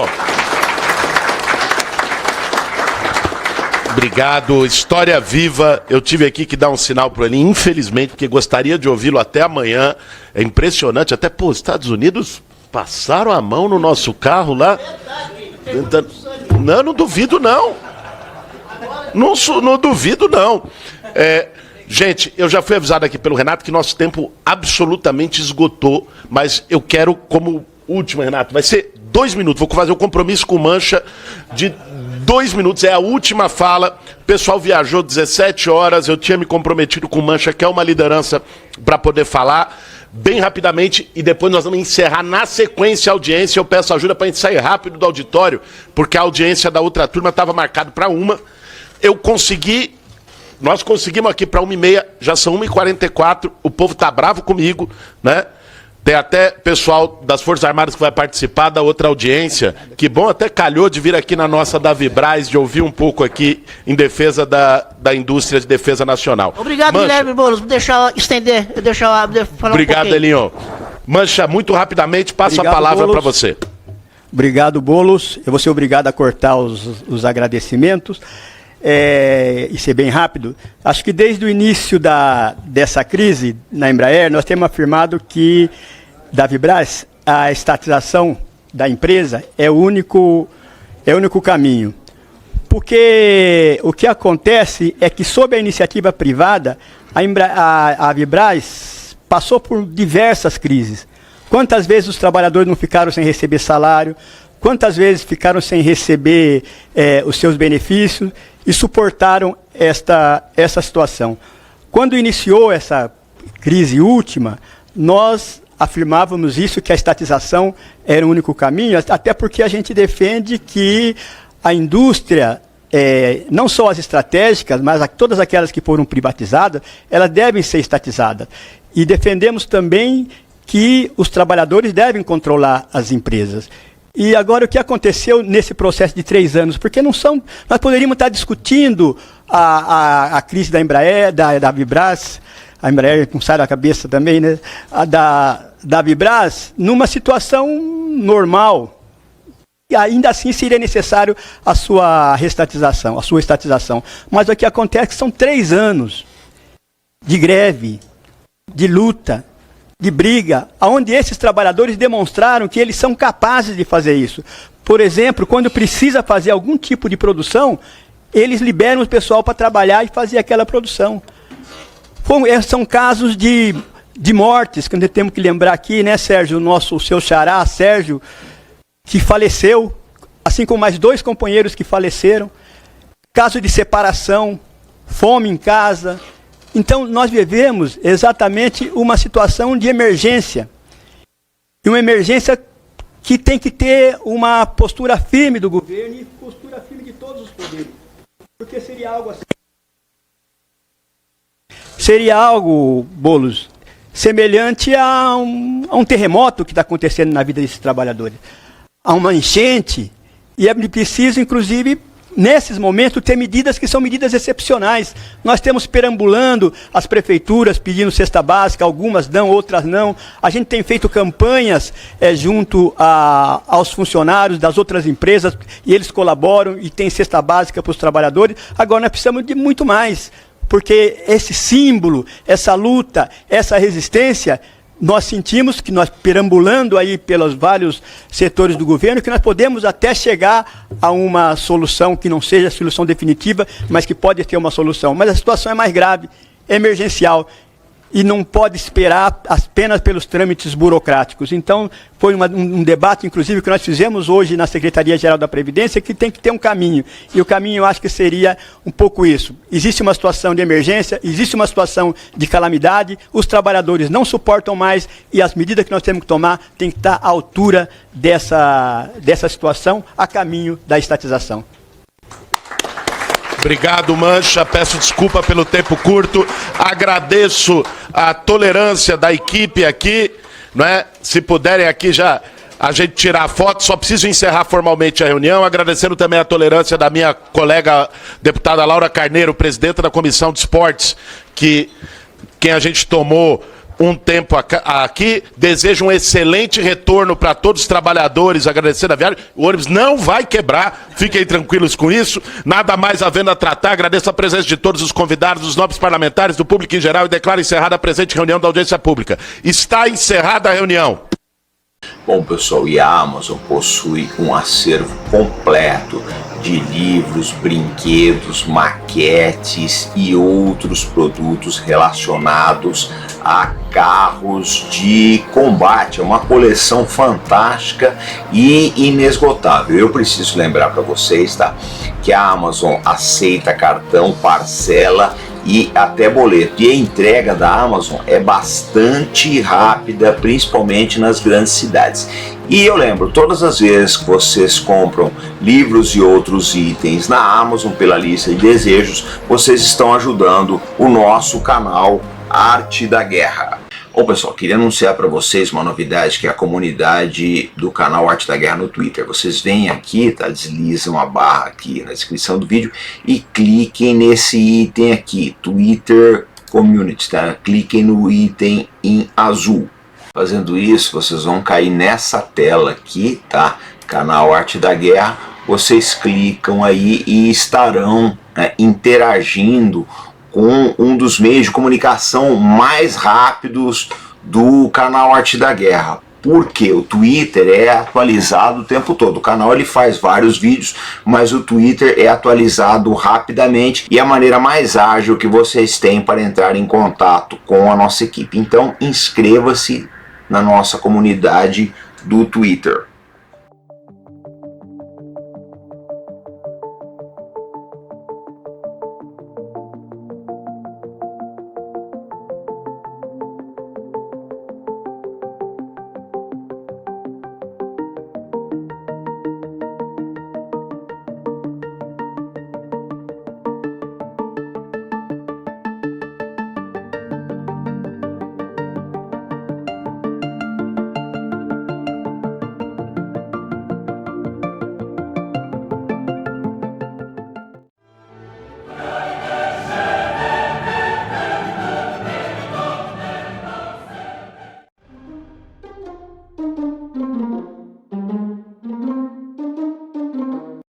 Obrigado, história viva. Eu tive aqui que dar um sinal para ele, infelizmente, porque gostaria de ouvi-lo até amanhã. É impressionante, até, pô, os Estados Unidos passaram a mão no nosso carro lá. Não, não duvido não. Não duvido não. Gente, eu já fui avisado aqui pelo Renato que nosso tempo absolutamente esgotou, mas eu quero, como última, Renato, vai ser 2 minutos. Vou fazer um compromisso com o Mancha de 2 minutos, é a última fala. O pessoal viajou 17 horas, eu tinha me comprometido com o Mancha, que é uma liderança, para poder falar bem rapidamente, e depois nós vamos encerrar na sequência a audiência. Eu peço ajuda para a gente sair rápido do auditório, porque a audiência da outra turma estava marcada para 1. Nós conseguimos aqui para 1h30, já são 1h44, o povo está bravo comigo, né? Tem até pessoal das Forças Armadas que vai participar da outra audiência. Que bom, até calhou de vir aqui na nossa da Vibraz, de ouvir um pouco aqui em defesa da indústria de defesa nacional. Obrigado, Mancha. Guilherme Boulos. Falar Obrigado, Elinho. Mancha, muito rapidamente, passo Obrigado, a palavra para Boulos. você. Obrigado, Boulos. Eu vou ser obrigado a cortar os agradecimentos e ser bem rápido. Acho que desde o início dessa crise na Embraer, nós temos afirmado que, da Vibraz, a estatização da empresa é o único caminho. Porque o que acontece é que, sob a iniciativa privada, a Vibraz passou por diversas crises. Quantas vezes os trabalhadores não ficaram sem receber salário? Quantas vezes ficaram sem receber os seus benefícios e suportaram essa situação? Quando iniciou essa crise última, nós afirmávamos isso, que a estatização era o único caminho, até porque a gente defende que a indústria, não só as estratégicas, mas todas aquelas que foram privatizadas, elas devem ser estatizadas. E defendemos também que os trabalhadores devem controlar as empresas. E agora, o que aconteceu nesse processo de 3 anos? Porque nós poderíamos estar discutindo a crise da Embraer, da Vibraz, a Embraer não sai da cabeça também, né? Da Vibraz, numa situação normal. E ainda assim seria necessário a sua estatização. Mas o que acontece é que são 3 anos de greve, de luta, de briga, onde esses trabalhadores demonstraram que eles são capazes de fazer isso. Por exemplo, quando precisa fazer algum tipo de produção, eles liberam o pessoal para trabalhar e fazer aquela produção. São casos de mortes, que nós temos que lembrar aqui, né, Sérgio, o seu xará, Sérgio, que faleceu, assim como mais 2 companheiros que faleceram. Caso de separação, fome em casa. Então, nós vivemos exatamente uma situação de emergência. E uma emergência que tem que ter uma postura firme do governo e postura firme de todos os poderes. Porque seria algo assim. Seria algo, Boulos, semelhante a um terremoto que está acontecendo na vida desses trabalhadores. Há uma enchente e é preciso, inclusive, nesses momentos, ter medidas que são medidas excepcionais. Nós temos perambulando as prefeituras pedindo cesta básica, algumas dão, outras não. A gente tem feito campanhas junto aos funcionários das outras empresas, e eles colaboram e tem cesta básica para os trabalhadores. Agora nós precisamos de muito mais, porque esse símbolo, essa luta, essa resistência, nós sentimos que nós, perambulando aí pelos vários setores do governo, que nós podemos até chegar a uma solução que não seja a solução definitiva, mas que pode ter uma solução. Mas a situação é mais grave, é emergencial, e não pode esperar apenas pelos trâmites burocráticos. Então, foi um debate, inclusive, que nós fizemos hoje na Secretaria-Geral da Previdência, que tem que ter um caminho. E o caminho, eu acho que seria um pouco isso. Existe uma situação de emergência, existe uma situação de calamidade, os trabalhadores não suportam mais, e as medidas que nós temos que tomar têm que estar à altura dessa situação, a caminho da estatização. Obrigado, Mancha. Peço desculpa pelo tempo curto. Agradeço a tolerância da equipe aqui, não é? Se puderem aqui já a gente tirar a foto, só preciso encerrar formalmente a reunião, agradecendo também a tolerância da minha colega deputada Laura Carneiro, presidenta da Comissão de Esportes, quem a gente tomou um tempo aqui. Desejo um excelente retorno para todos os trabalhadores, agradecendo a viagem. O ônibus não vai quebrar, fiquem tranquilos com isso, nada mais havendo a tratar. Agradeço a presença de todos os convidados, dos nobres parlamentares, do público em geral, e declaro encerrada a presente reunião da audiência pública. Está encerrada a reunião. Bom, pessoal, e a Amazon possui um acervo completo de livros, brinquedos, maquetes e outros produtos relacionados a carros de combate. É uma coleção fantástica e inesgotável. Eu preciso lembrar para vocês, tá, que a Amazon aceita cartão, parcela e até boleto. E a entrega da Amazon é bastante rápida, principalmente nas grandes cidades. E eu lembro, todas as vezes que vocês compram livros e outros itens na Amazon pela lista de desejos, vocês estão ajudando o nosso canal Arte da Guerra. Bom, pessoal, queria anunciar para vocês uma novidade, que é a comunidade do canal Arte da Guerra no Twitter. Vocês vêm aqui, tá? Deslizam a barra aqui na descrição do vídeo e cliquem nesse item aqui, Twitter Community, tá? Cliquem no item em azul. Fazendo isso, vocês vão cair nessa tela aqui, tá? Canal Arte da Guerra. Vocês clicam aí e estarão, né, interagindo com um dos meios de comunicação mais rápidos do canal Arte da Guerra. Porque o Twitter é atualizado o tempo todo. O canal ele faz vários vídeos, mas o Twitter é atualizado rapidamente e é a maneira mais ágil que vocês têm para entrar em contato com a nossa equipe. Então inscreva-se na nossa comunidade do Twitter.